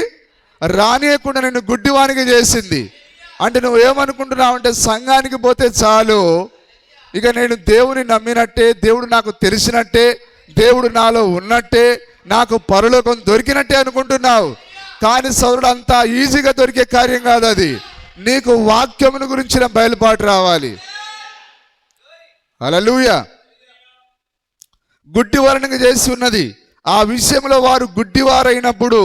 రానియకుండా నిన్ను గుడ్డివానికి చేసింది. అంటే నువ్వు ఏమనుకుంటున్నావు అంటే, సంఘానికి పోతే చాలు, ఇక నేను దేవుని నమ్మినట్టే, దేవుడు నాకు తెలిసినట్టే, దేవుడు నాలో ఉన్నట్టే, నాకు పరలోకం దొరికినట్టే అనుకుంటున్నావు. కానీ సోదరుడు, అంతా ఈజీగా దొరికే కార్యం కాదు అది. నీకు వాక్యమును గురించిన బయలుపాటు రావాలి. హల్లెలూయా. గుడ్డివారణగా చేసి ఉన్నది. ఆ విషయంలో వారు గుడ్డివారైనప్పుడు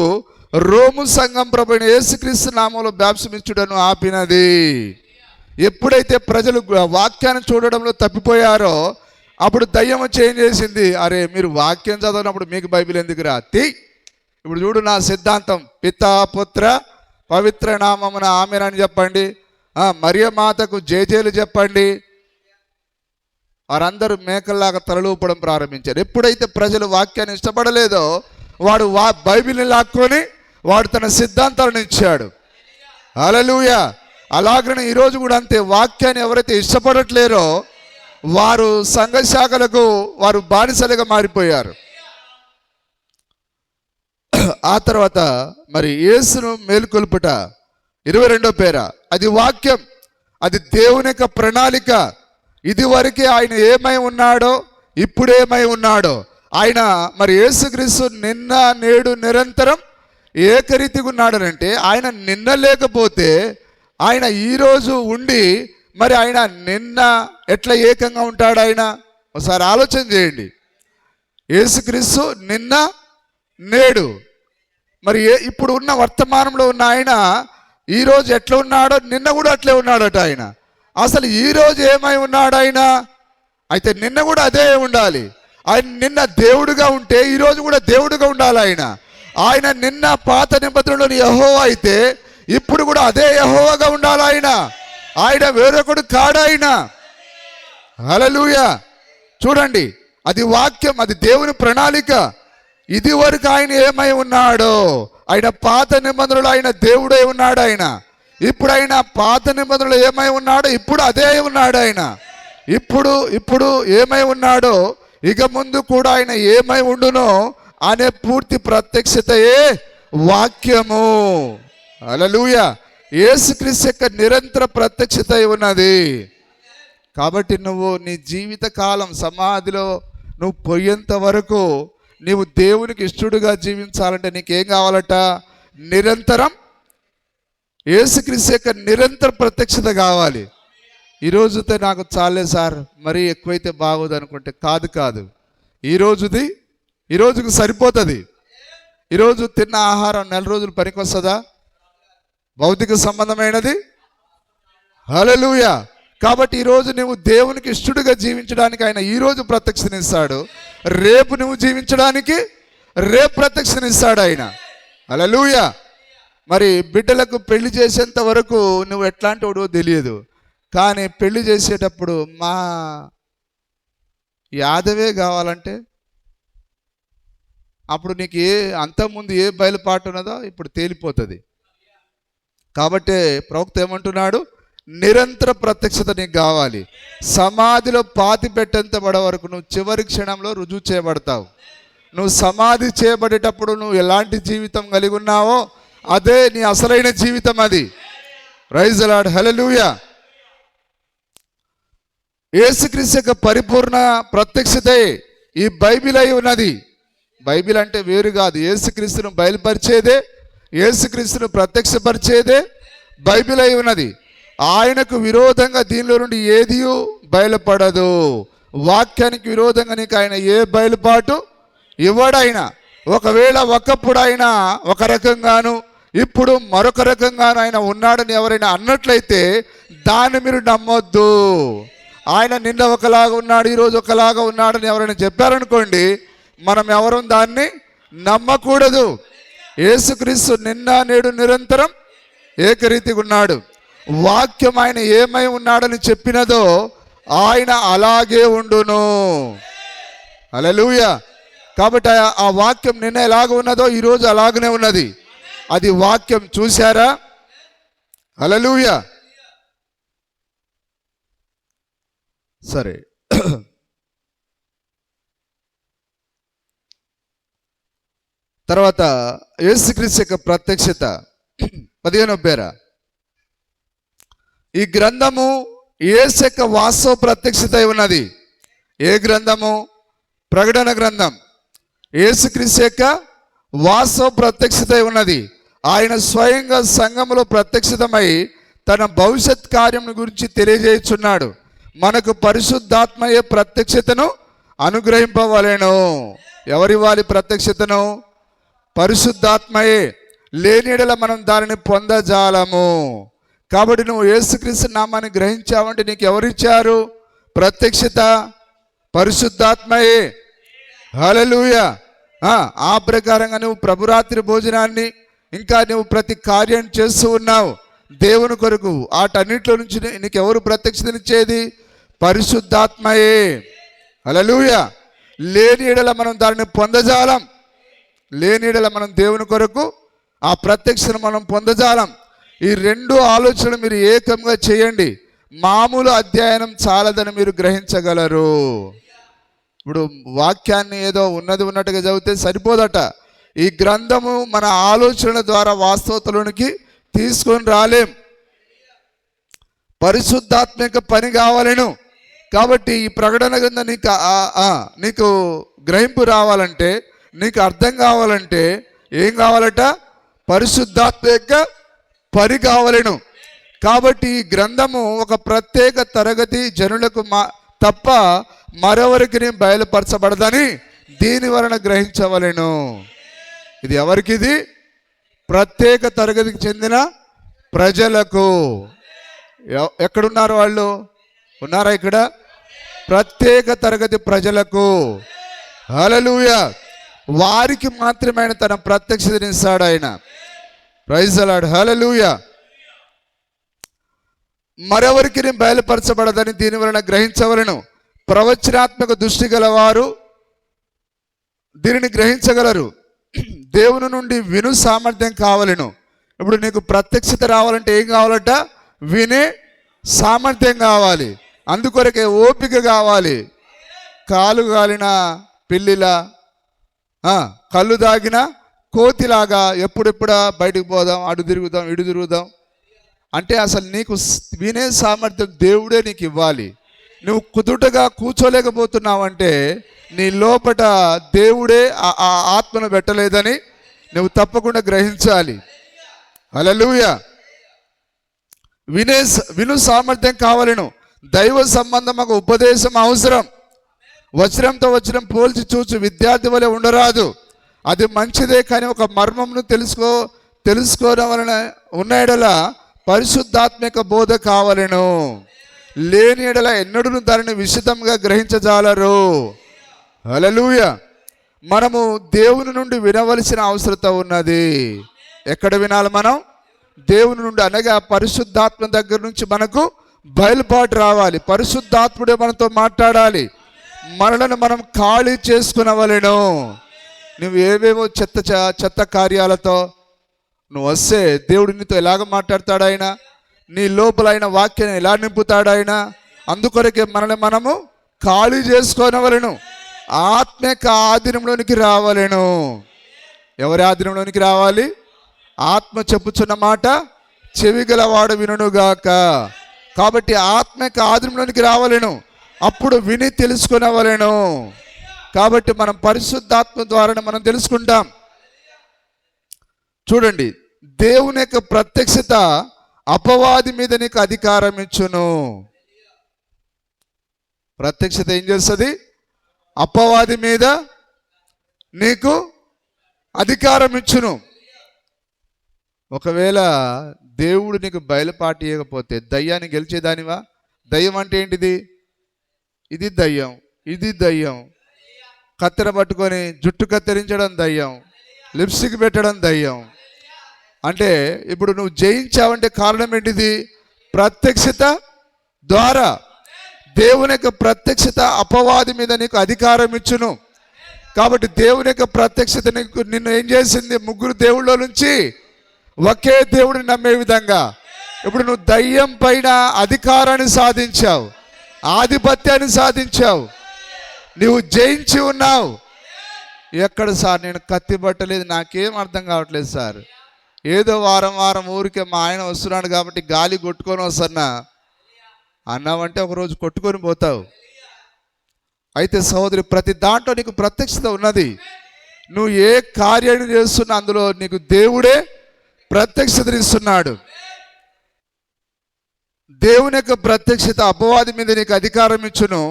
రోము సంఘం ప్రభువైన యేసుక్రీస్తు నామములో బాప్తిసమిచ్చుటను ఆపినది. ఎప్పుడైతే ప్రజలు వాక్యాన్ని చూడడంలో తప్పిపోయారో అప్పుడు దయ్యం వచ్చి ఏం చేసింది? అరే, మీరు వాక్యం చదవనప్పుడు మీకు బైబిల్ ఎందుకు రాతి? ఇప్పుడు చూడు నా సిద్ధాంతం, పితా పుత్ర పవిత్ర నామమున ఆమేన్ అని చెప్పండి, మరియమాతకు జేజేలు చెప్పండి. వారందరూ మేకల్లాగా తలలూపడం ప్రారంభించారు. ఎప్పుడైతే ప్రజలు వాక్యాన్ని ఇష్టపడలేదో వాడు బైబిల్ని లాక్కొని వాడు తన సిద్ధాంతాలను ఇచ్చాడు. హల్లెలూయా. అలాగనే ఈరోజు కూడా అంతే. వాక్యాన్ని ఎవరైతే ఇష్టపడట్లేరో వారు సంఘ శాఖలకు వారు బానిసలుగా మారిపోయారు. ఆ తర్వాత మరి యేసును మేలుకొల్పుట 22వ పేర, అది వాక్యం, అది దేవుని యొక్క ప్రణాళిక. ఇది వరకే ఆయన ఏమై ఉన్నాడో ఇప్పుడేమై ఉన్నాడో. ఆయన మరి యేసుక్రీస్తు నిన్న నేడు నిరంతరం ఏకరీతిగా ఉన్నాడనంటే, ఆయన నిన్న లేకపోతే ఆయన ఈరోజు ఉండి మరి ఆయన నిన్న ఎట్లా ఏకంగా ఉంటాడు? ఆయన ఒకసారి ఆలోచన చేయండి. యేసుక్రీస్తు నిన్న నేడు మరి ఇప్పుడు ఉన్న వర్తమానంలో ఉన్న ఆయన ఈరోజు ఎట్లా ఉన్నాడో నిన్న కూడా అట్లే ఉన్నాడట. ఆయన అసలు ఈరోజు ఏమై ఉన్నాడు ఆయన? అయితే నిన్న కూడా అదే ఉండాలి. ఆయన నిన్న దేవుడుగా ఉంటే ఈరోజు కూడా దేవుడుగా ఉండాలి. ఆయన నిన్న పాత నిబంధనలోని యెహోవా అయితే ఇప్పుడు కూడా అదే యెహోవాగా ఉండాలి. ఆయన వేరొకడు కాడు. హల్లెలూయా. చూడండి, అది వాక్యం, అది దేవుని ప్రణాళిక. ఇది వరకు ఆయన ఏమై ఉన్నాడో, ఆయన పాత నిబంధనలు ఆయన దేవుడై ఉన్నాడు. ఇప్పుడు ఆయన పాత నిబంధనలు ఏమై ఉన్నాడో ఇప్పుడు అదే ఉన్నాడు. ఇప్పుడు ఏమై ఉన్నాడో ఇక ముందు కూడా ఆయన ఏమై ఉండునో అనే పూర్తి ప్రత్యక్షతయే వాక్యము. హల్లెలూయా. యేసుక్రీస్తు యొక్క నిరంతర ప్రత్యక్షత ఉన్నది. కాబట్టి నువ్వు నీ జీవిత కాలం సమాధిలో నువ్వు పోయేంత వరకు నీవు దేవునికి ఇష్టడుగా జీవించాలంటే నీకేం కావాలట? నిరంతరం యేసుక్రీస్తు యొక్క నిరంతర ప్రత్యక్షత కావాలి. ఈరోజుతో నాకు చాలే సార్, మరీ ఎక్కువైతే బాగోదు అనుకుంటే కాదు. ఈరోజుకి సరిపోతుంది. ఈరోజు తిన్న ఆహారం నెల రోజులు పనికొస్తుందా? భౌతిక సంబంధమైనది. హల్లెలూయా. కాబట్టి ఈరోజు నువ్వు దేవునికి ఇష్టడుగా జీవించడానికి ఆయన ఈరోజు ప్రత్యక్షనిస్తాడు. రేపు నువ్వు జీవించడానికి రేపు ప్రత్యక్షనిస్తాడు ఆయన. హల్లెలూయా. మరి బిడ్డలకు పెళ్లి చేసేంత వరకు నువ్వు ఎట్లాంటి వాడో తెలియదు, కానీ పెళ్లి చేసేటప్పుడు మా యాదవే కావాలంటే అప్పుడు నీకు అంతకుముందు ఏ బయలుపాటు ఉన్నదో ఇప్పుడు తేలిపోతుంది. కాబట్టి ప్రవక్త ఏమంటున్నాడు? నిరంతర ప్రత్యక్షత నీకు కావాలి. సమాధిలో పాతి పెట్టేంత పడే వరకు నువ్వు చివరి క్షణంలో రుజువు చేయబడతావు. నువ్వు సమాధి చేయబడేటప్పుడు నువ్వు ఎలాంటి జీవితం కలిగి ఉన్నావో అదే నీ అసలైన జీవితం. అది ప్రైజ్ ది లార్డ్. హల్లెలూయా. యేసుక్రీస్తు యొక్క పరిపూర్ణ ప్రత్యక్షతే ఈ బైబిల్ అయి ఉన్నది. బైబిల్ అంటే వేరు కాదు, యేసుక్రీస్తును బయలుపరిచేదే, యేసుక్రీస్తును ప్రత్యక్షపరిచేదే బైబిల్ అయి ఉన్నది. ఆయనకు విరోధంగా దీనిలో నుండి ఏది బయలుపడదు. వాక్యానికి విరోధంగా నీకు ఆయన ఏ బయలుపాటు ఇవ్వడైనా. ఒకవేళ ఒకప్పుడు ఆయన ఒక రకంగాను ఇప్పుడు మరొక రకంగాను ఆయన ఉన్నాడని ఎవరైనా అన్నట్లయితే దాన్ని మీరు నమ్మొద్దు. ఆయన నిన్న ఒకలాగా ఉన్నాడు, ఈరోజు ఒకలాగా ఉన్నాడని ఎవరైనా చెప్పారనుకోండి, మనం ఎవరు దాన్ని నమ్మకూడదు. యేసుక్రీస్తు నిన్న నేడు నిరంతరం ఏకరీతిగా ఉన్నాడు. వాక్యం ఆయన ఏమై ఉన్నాడని చెప్పినదో ఆయన అలాగే ఉండును. హల్లెలూయా. కాబట్టి ఆ వాక్యం నిన్న ఎలాగ ఉన్నదో ఈరోజు అలాగనే ఉన్నది. అది వాక్యం. చూశారా? హల్లెలూయా. సరే, తర్వాత యేసుక్రీస్తు యొక్క ప్రత్యక్షత 15వ పేర. ఈ గ్రంథము యేసు యొక్క వాస్తవ ప్రత్యక్షత ఉన్నది. ఏ గ్రంథము? ప్రకటన గ్రంథం. యేసుక్రీస్తు యొక్క వాస్తవ ప్రత్యక్షత ఉన్నది. ఆయన స్వయంగా సంఘములో ప్రత్యక్షితమై తన భవిష్యత్ కార్యం గురించి తెలియజేయుచున్నాడు. మనకు పరిశుద్ధాత్మయే ప్రత్యక్షతను అనుగ్రహింపవలెను. ఎవరివ్వాలి ప్రత్యక్షతను? పరిశుద్ధాత్మయే. లేని యెడల మనం దానిని పొందజాలము. కాబట్టి నువ్వు యేసుక్రీస్తు నామాన్ని గ్రహించావంటే నీకు ఎవరిచ్చారు ప్రత్యక్షత? పరిశుద్ధాత్మయే. హల్లెలూయా. ఆ ప్రకారంగా నువ్వు ప్రభురాత్రి భోజనాన్ని ఇంకా నువ్వు ప్రతి కార్యం చేస్తూ ఉన్నావు దేవుని కొరకు. వాటన్నిటిలో నుంచి నీకు ఎవరు ప్రత్యక్షతనిచ్చేది? పరిశుద్ధాత్మయే. హల్లెలూయా. లేని యెడల మనం దానిని పొందజాలం. లేని యెడల మనం దేవుని కొరకు ఆ ప్రత్యక్షను మనం పొందజాలం. ఈ రెండు ఆలోచనలు మీరు ఏకంగా చేయండి. మామూలు అధ్యయనం చాలదని మీరు గ్రహించగలరు. ఇప్పుడు వాక్యాన్ని ఏదో ఉన్నట్టుగా చదివితే సరిపోదట. ఈ గ్రంథము మన ఆలోచనల ద్వారా వాస్తవతలోనికి తీసుకొని రాలేం. పరిశుద్ధాత్మిక పని కావాలను. కాబట్టి ఈ ప్రకటన గ్రంథం నీకు గ్రహింపు రావాలంటే, నీకు అర్థం కావాలంటే ఏం కావాలట? పరిశుద్ధాత్మిక పని కావాలను. కాబట్టి ఈ గ్రంథము ఒక ప్రత్యేక తరగతి జనులకు తప్ప మరెవరికి బయలుపరచబడదని దీని వలన గ్రహించవలెను. ఇది ఎవరికిది? ప్రత్యేక తరగతికి చెందిన ప్రజలకు. ఎక్కడున్నారు వాళ్ళు? ఉన్నారా ఇక్కడ? ప్రత్యేక తరగతి ప్రజలకు. హల్లెలూయా. వారికి మాత్రమే ఆయన తన ప్రత్యక్షతనిస్తాడు ఆయన. Praise the lord. హల్లెలూయా. మరెవరికి బయలుపరచబడదని దీని వలన గ్రహించవలను. ప్రవచనాత్మక దృష్టి గలవారు దీనిని గ్రహించగలరు. దేవుని నుండి విను సామర్థ్యం కావాలను. ఇప్పుడు నీకు ప్రత్యక్షత రావాలంటే ఏం కావాలట? వినే సామర్థ్యం కావాలి. అందుకొరకే ఓపిక కావాలి. కాలు గాలిన పిల్లిలా, కళ్ళు దాగిన కోతిలాగా ఎప్పుడెప్పుడా బయటకు పోదాం, అటు తిరుగుదాం, ఇటు తిరుగుదాం, అంటే అసలు నీకు వినే సామర్థ్యం దేవుడే నీకు ఇవ్వాలి. నువ్వు కుదుటగా కూర్చోలేకపోతున్నావంటే నీ లోపట దేవుడే ఆ ఆత్మను పెట్టలేదని నువ్వు తప్పకుండా గ్రహించాలి. హల్లెలూయా. విను సామర్థ్యం కావాలను. దైవ సంబంధముగా ఉపదేశం అవసరం. వచనంతో వచనం పోల్చి చూచు విద్యార్థి వలె ఉండరాదు. అది మంచిదే, కానీ ఒక మర్మంను తెలుసుకోవడం వలన ఉన్న ఎడల పరిశుద్ధాత్మిక బోధ కావాలను. లేని ఎడల ఎన్నడూ దానిని విశదంగా గ్రహించజాలరు. హల్లెలూయా. మనము దేవుని నుండి వినవలసిన అవసరత ఉన్నది. ఎక్కడ వినాలి మనం? దేవుని నుండి, అనగా పరిశుద్ధాత్మ దగ్గర నుంచి మనకు బయలుపాటు రావాలి. పరిశుద్ధాత్ముడే మనతో మాట్లాడాలి. మనలను మనం ఖాళీ చేసుకునవలెను. నువ్వు ఏవేవో చెత్త కార్యాలతో నువ్వు వస్తే దేవుడు నీతో ఎలాగ మాట్లాడతాడు ఆయన? నీ లోపల ఆయన వాక్యాన్ని ఎలా నింపుతాడు ఆయన? అందుకొరకే మనల్ని మనము ఖాళీ చేసుకోనవలెను. ఆత్మిక ఆధీనంలోనికి రావాలను. ఎవరి ఆధీనంలోనికి రావాలి? ఆత్మ చెప్పుచున్న మాట చెవిగలవాడు వినుగాక. కాబట్టి ఆత్మిక ఆధీనంలోనికి రావాలను. అప్పుడు విని తెలుసుకునవలెను. కాబట్టి మనం పరిశుద్ధాత్మ ద్వారా మనం తెలుసుకుంటాం. చూడండి, దేవుని యొక్క ప్రత్యక్షత అపవాది మీద నీకు అధికారం ఇచ్చును. ప్రత్యక్షత ఏం చేస్తుంది? అపవాది మీద నీకు అధికారం ఇచ్చును. ఒకవేళ దేవుడు నీకు బయలుపాటు ఇవ్వకపోతే దయ్యాన్ని గెలిచేదానివా? దయ్యం అంటే ఏంటిది? ఇది దయ్యం, ఇది దయ్యం. కత్తెర పట్టుకొని జుట్టు కత్తిరించడం దయ్యం, లిప్స్టిక్ పెట్టడం దయ్యం. అంటే ఇప్పుడు నువ్వు జయించావంటే కారణం ఏంటిది? ప్రత్యక్షత ద్వారా. దేవుని యొక్క ప్రత్యక్షత అపవాది మీద నీకు అధికారం ఇచ్చును. కాబట్టి దేవుని యొక్క ప్రత్యక్షత నిన్ను ఏం చేసింది? ముగ్గురు దేవుళ్ళ నుంచి ఒకే దేవుడిని నమ్మే విధంగా. ఇప్పుడు నువ్వు దయ్యం పైన అధికారాన్ని సాధించావు, ఆధిపత్యాన్ని సాధించావు, నువ్వు జయించి ఉన్నావు. ఎక్కడ సార్ నేను కత్తి పట్టలేదు, నాకేం అర్థం కావట్లేదు సార్. ఏదో వారం ఊరికే మా ఆయన వస్తున్నాడు కాబట్టి గాలి కొట్టుకొని వస్తున్నా అన్నావంటే ఒకరోజు కొట్టుకొని పోతావు. అయితే సహోదరి, ప్రతి దాంట్లో నీకు ప్రత్యక్షత ఉన్నది. నువ్వు ఏ కార్యాన్ని చేస్తున్నా అందులో నీకు దేవుడే ప్రత్యక్షత ఇస్తున్నాడు. దేవుని యొక్క ప్రత్యక్షత అపవాది మీద నీకు అధికారం ఇచ్చును.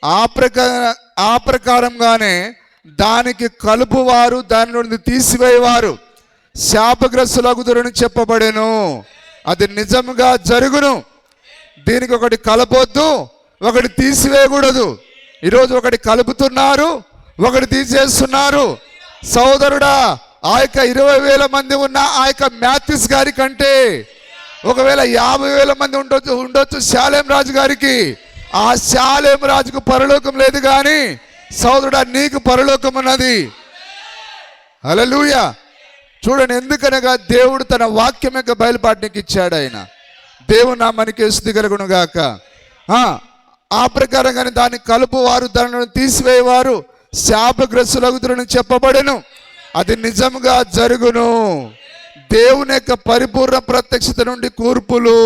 ఆ ప్రకారంగానే దానికి కలుపువారు, దాని నుండి తీసివేయవారు శాపగ్రస్తులగుదురని చెప్పబడెను. అది నిజంగా జరుగును. దీనికి ఒకటి కలపొద్దు, ఒకటి తీసివేయకూడదు. ఈరోజు ఒకటి కలుపుతున్నారు, ఒకటి తీసేస్తున్నారు. సోదరుడా, ఆ యొక్క 20,000 మంది ఉన్న ఆ యొక్క మ్యాథ్యూస్ గారి కంటే ఒకవేళ 50,000 మంది ఉండొచ్చు శాలేం రాజు గారికి. ఆ శాలేం రాజుకు పరలోకం లేదు, కానీ సోదరుడా నీకు పరలోకం ఉన్నది. హల్లెలూయా. చూడండి, ఎందుకనగా దేవుడు తన వాక్యం యొక్క బయలుపాటు నీకు ఇచ్చాడు. ఆయన దేవుని నామానికి స్తుతి కలుగును గాక. ఆ ప్రకారంగానే దాన్ని కలుపువారు, దానిని తీసివేయవారు శాపగ్రస్తులగుదురని చెప్పబడెను. అది నిజంగా జరుగును. దేవుని యొక్క పరిపూర్ణ ప్రత్యక్షత నుండి కూర్పులు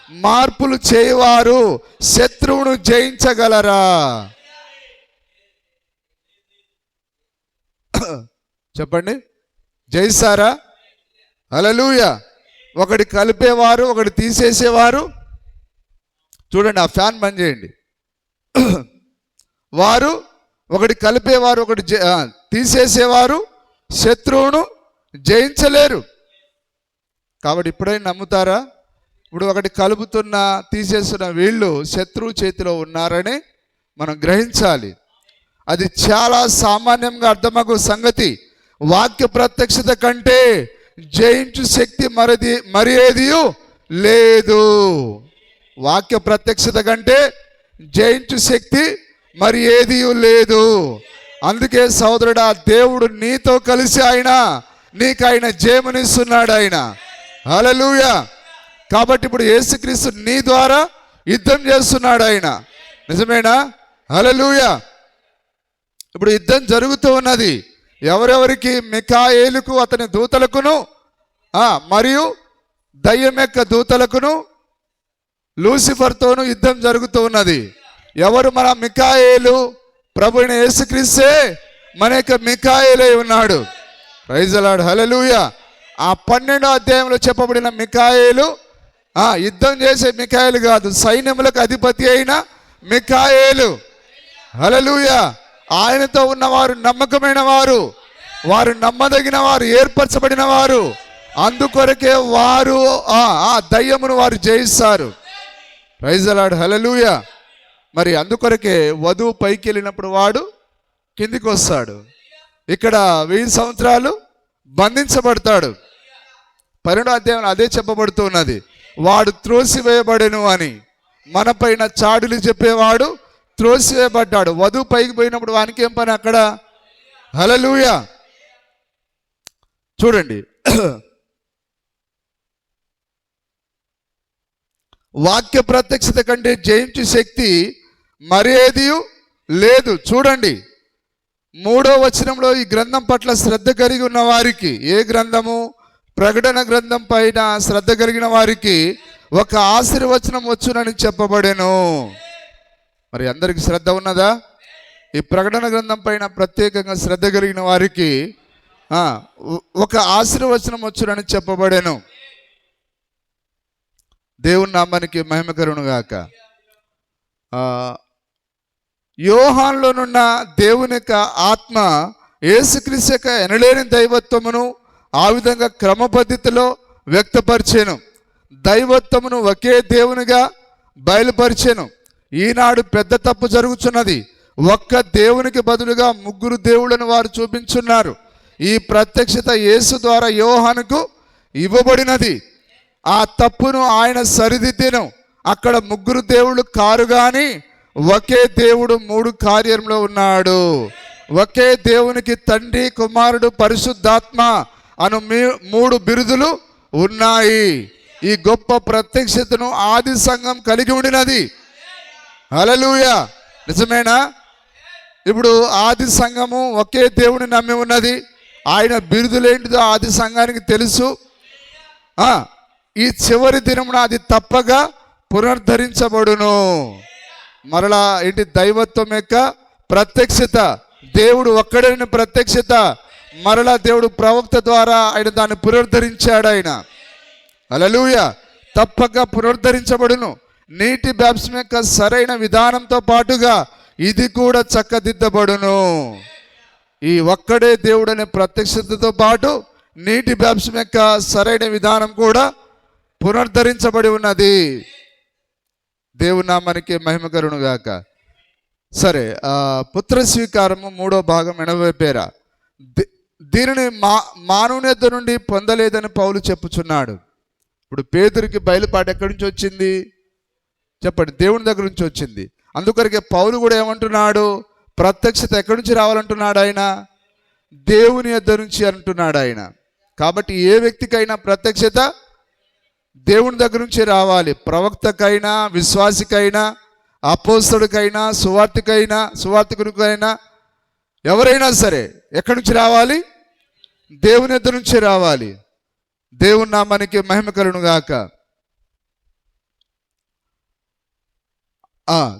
మార్పులు చేయవారు శత్రువును జయించగలరా? చెప్పండి, జయిస్తారా? హల్లెలూయా. ఒకటి కలిపేవారు, ఒకటి తీసేసేవారు. చూడండి, ఆ ఫ్యాన్ బంద్ చేయండి. వారు ఒకటి కలిపేవారు, ఒకటి తీసేసేవారు శత్రువును జయించలేరు. కాబట్టి ఇప్పుడైనా నమ్ముతారా? ఇప్పుడు ఒకటి కలుపుతున్న తీసేస్తున్న వీళ్ళు శత్రువు చేతిలో ఉన్నారని మనం గ్రహించాలి. అది చాలా సామాన్యంగా అర్థమగు సంగతి. వాక్య ప్రత్యక్షత కంటే జయించు శక్తి మరి ఏది లేదు. వాక్య ప్రత్యక్షత కంటే జయించు శక్తి మరి ఏది లేదు. అందుకే సోదరుడా, దేవుడు నీతో కలిసి నీకు ఆయన జయమునిస్తున్నాడు ఆయన. హల్లెలూయా. కాబట్టి ఇప్పుడు యేసుక్రీస్తు నీ ద్వారా యుద్ధం చేస్తున్నాడు ఆయన. నిజమేనా? హల్లెలూయా. ఇప్పుడు యుద్ధం జరుగుతూ ఉన్నది. ఎవరెవరికి? మిఖాయేలుకు అతని దూతలకును మరియు దయ్యం యొక్క దూతలకును లూసిఫర్తోను యుద్ధం జరుగుతూ ఉన్నది. ఎవరు? మన మికాయేలు, ప్రభు అయిన యేసుక్రీస్తే మన యొక్క మికాయేలై ఉన్నాడు. ప్రైజ్ ది లార్డ్, హల్లెలూయా. ఆ 12వ అధ్యాయంలో చెప్పబడిన మికాయేలు యుద్ధం చేసే మికాయేలు కాదు, సైన్యములకు అధిపతి అయిన మికాయేలు. హల్లెలూయా. ఆయనతో ఉన్నవారు నమ్మకమైన వారు, వారు నమ్మదగిన వారు, ఏర్పరచబడిన వారు. అందుకొరకే వారు ఆ దయ్యమును వారు జయిస్తారు. ప్రైజ్ ది లార్డ్, హల్లెలూయా. మరి అందుకొరకే వధువు పైకి వెళ్ళినప్పుడు వాడు కిందికి వస్తాడు. ఇక్కడ 1000 సంవత్సరాలు బంధించబడతాడు. 12వ అధ్యాయం అదే చెప్పబడుతూ ఉన్నది. వాడు త్రోసివేయబడెను అని. మన పైన చాడులు చెప్పేవాడు త్రోసివేయబడ్డాడు. వధువు పైకి పోయినప్పుడు వానికి ఏం పని అక్కడ? హల్లెలూయా. చూడండి, వాక్య ప్రత్యక్షత కంటే జయించు శక్తి మరేది లేదు. చూడండి 3వ వచనంలో ఈ గ్రంథం పట్ల శ్రద్ధ కలిగి ఉన్న వారికి, ఏ గ్రంథము? ప్రకటన గ్రంథం పైన శ్రద్ధ కలిగిన వారికి ఒక ఆశీర్వచనం వచ్చునని చెప్పబడెను. మరి అందరికి శ్రద్ధ ఉన్నదా? ఈ ప్రకటన గ్రంథం పైన ప్రత్యేకంగా శ్రద్ధ కలిగిన వారికి ఒక ఆశీర్వచనం వచ్చునని చెప్పబడెను. దేవుని నామానికి మహిమ కలుగును గాక. యోహానులోనున్న దేవుని యొక్క ఆత్మ యేసుక్రీస్తు యొక్క ఎనలేని దైవత్వమును ఆ విధంగా క్రమ పద్ధతిలో వ్యక్తపరిచెను. దైవత్వమును ఒకే దేవునిగా బయలుపరిచెను. ఈనాడు పెద్ద తప్పు జరుగుతున్నది. ఒక్క దేవునికి బదులుగా 3 దేవుళ్ళను వారు చూపించున్నారు. ఈ ప్రత్యక్షత యేసు ద్వారా యోహానుకు ఇవ్వబడినది. ఆ తప్పును ఆయన సరిదిద్దెను. అక్కడ 3 దేవుళ్ళు కారు గాని ఒకే దేవుడు 3 కార్యంలో ఉన్నాడు. ఒకే దేవునికి తండ్రి, కుమారుడు, పరిశుద్ధాత్మ అను 3 బిరుదులు ఉన్నాయి. ఈ గొప్ప ప్రత్యక్షతను ఆది సంఘం కలిగి ఉండినది. హల్లెలూయా. నిజమేనా? ఇప్పుడు ఆది సంఘము ఒకే దేవుని నమ్మి ఉన్నది. ఆయన బిరుదులేంటిదో ఆది సంఘానికి తెలుసు. ఈ చివరి దినమున అది తప్పగా పునరుద్ధరించబడును. మరలా ఏంటి? దైవత్వం యొక్క ప్రత్యక్షత, దేవుడు ఒక్కడైన ప్రత్యక్షత. మరలా దేవుడు ప్రవక్త ద్వారా ఆయన దాన్ని పునరుద్ధరించాడు. ఆయన హల్లెలూయా. తప్పక పునరుద్ధరించబడును. నీటి బాప్టిజం యొక్క సరైన విధానంతో పాటుగా ఇది కూడా చక్కదిద్దబడును. ఈ ఒక్కడే దేవుడు అనే ప్రత్యక్షతతో పాటు నీటి బాప్టిజం యొక్క సరైన విధానం కూడా పునరుద్ధరించబడి ఉన్నది. దేవుని నామానికి మహిమ కలుగును గాక. సరే, పుత్ర స్వీకారము 3వ భాగం 80 పేర. దీనిని మానవుని యొద్ద నుండి పొందలేదని పౌలు చెప్పుచున్నాడు. ఇప్పుడు పేతురికి బయలుపాటు ఎక్కడి నుంచి వచ్చింది చెప్పండి? దేవుని దగ్గర నుంచి వచ్చింది. అందుకొరకే పౌలు కూడా ఏమంటున్నాడు? ప్రత్యక్షత ఎక్కడి నుంచి రావాలంటున్నాడు? ఆయన దేవుని యొద్ద నుంచి అంటున్నాడు ఆయన. కాబట్టి ఏ వ్యక్తికైనా ప్రత్యక్షత దేవుని దగ్గర నుంచి రావాలి. ప్రవక్తకైనా, విశ్వాసికైనా, అపోస్తలుడికైనా, సువార్తికునికైనా, ఎవరైనా సరే ఎక్కడి నుంచి రావాలి? దేవుని యొద్ద నుంచి రావాలి. దేవుని నామానికి మహిమ కలుగును గాక.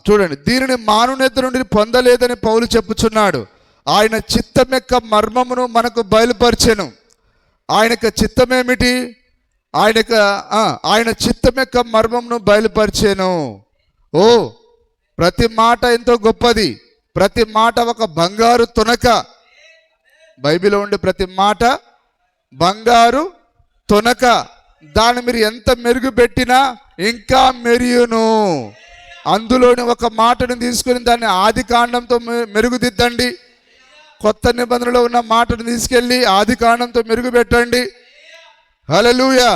చూడండి, దీనిని మానవుని యొద్ద నుండి పొందలేదని పౌలు చెప్పుచున్నాడు. ఆయన చిత్తం యొక్క మర్మమును మనకు బయలుపరిచెను. ఆయన యొక్క చిత్తమేమిటి? ఆయన చిత్తం యొక్క మర్మమును బయలుపరిచెను. ప్రతి మాట ఎంతో గొప్పది. ప్రతి మాట ఒక బంగారు తునక. బైబిల్లో ఉండే ప్రతి మాట బంగారు తునక. దాన్ని మీరు ఎంత మెరుగు పెట్టినా ఇంకా మెరియును. అందులోని ఒక మాటను తీసుకుని దాన్ని ఆది కాండంతో మెరుగుదిద్దండి. కొత్త నిబంధనలో ఉన్న మాటను తీసుకెళ్ళి ఆది కాండంతో మెరుగు పెట్టండి. హల్లెలూయా.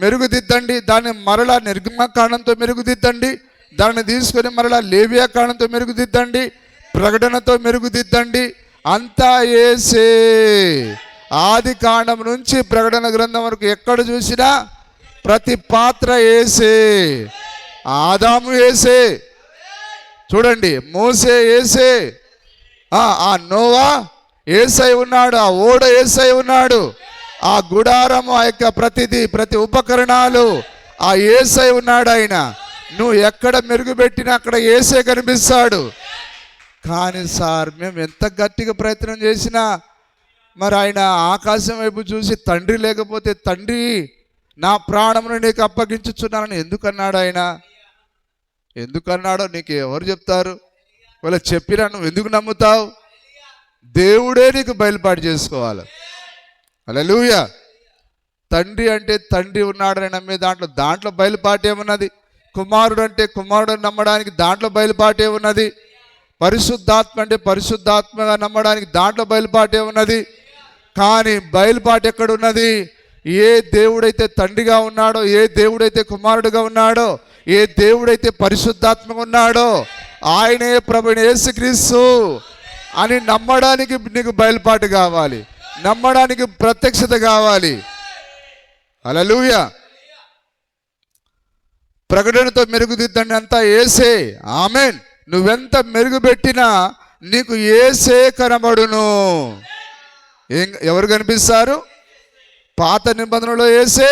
మెరుగుదిద్దండి. దాన్ని మరలా నిర్గమకాండంతో మెరుగుదిద్దండి. దాన్ని తీసుకొని మరలా లేవియా కాండంతో మెరుగుదిద్దండి. ప్రకటనతో మెరుగుదిద్దండి. అంతా యేసే. ఆది కాండం నుంచి ప్రకటన గ్రంథం వరకు ఎక్కడ చూసినా ప్రతి పాత్ర యేసే. ఆదాము యేసే. చూడండి, మోసే యేసే. ఆ నోవా యేసై ఉన్నాడు. ఆ ఓడ యేసై ఉన్నాడు. ఆ గుడారము, ఆ యొక్క ప్రతి ఉపకరణాలు ఆ యేసై ఉన్నాడు. ఆయన నువ్వు ఎక్కడ మెరుగుపెట్టినా అక్కడ యేసే కనిపిస్తాడు. కానీ సార్ మేము ఎంత గట్టిగా ప్రయత్నం చేసినా మరి ఆయన ఆకాశం వైపు చూసి తండ్రి లేకపోతే తండ్రి నా ప్రాణమును నీకు అప్పగించుచున్నానని ఎందుకన్నాడు ఆయన? ఎందుకన్నాడో నీకు ఎవరు చెప్తారు? వాళ్ళు చెప్పినా నువ్వు ఎందుకు నమ్ముతావు? దేవుడే నీకు బయలుపాటు చేసుకోవాలి. హల్లెలూయా. తండ్రి అంటే తండ్రి ఉన్నాడని నమ్మే దాంట్లో బయలుపాటు ఏమున్నది? కుమారుడు అంటే కుమారుడు నమ్మడానికి దాంట్లో బయలుపాటు ఏమున్నది? పరిశుద్ధాత్మ అంటే పరిశుద్ధాత్మగా నమ్మడానికి దాంట్లో బయలుపాటు ఏమున్నది? కానీ బయలుపాటు ఎక్కడున్నది? ఏ దేవుడైతే తండ్రిగా ఉన్నాడో, ఏ దేవుడైతే కుమారుడుగా ఉన్నాడో, ఏ దేవుడైతే పరిశుద్ధాత్మగా ఉన్నాడో ఆయనే ప్రభువైన యేసుక్రీస్తు అని నమ్మడానికి నీకు బయలుపాటు కావాలి, నమ్మడానికి ప్రత్యక్షత కావాలి. హల్లెలూయా. ప్రకటనతో మెరుగుదిద్దండి అంతా యేసే. ఆమేన్. నువ్వెంత మెరుగుపెట్టినా నీకు యేసే కనబడును. ఎవరు కనిపిస్తారు? పాత నిబంధనలో యేసే,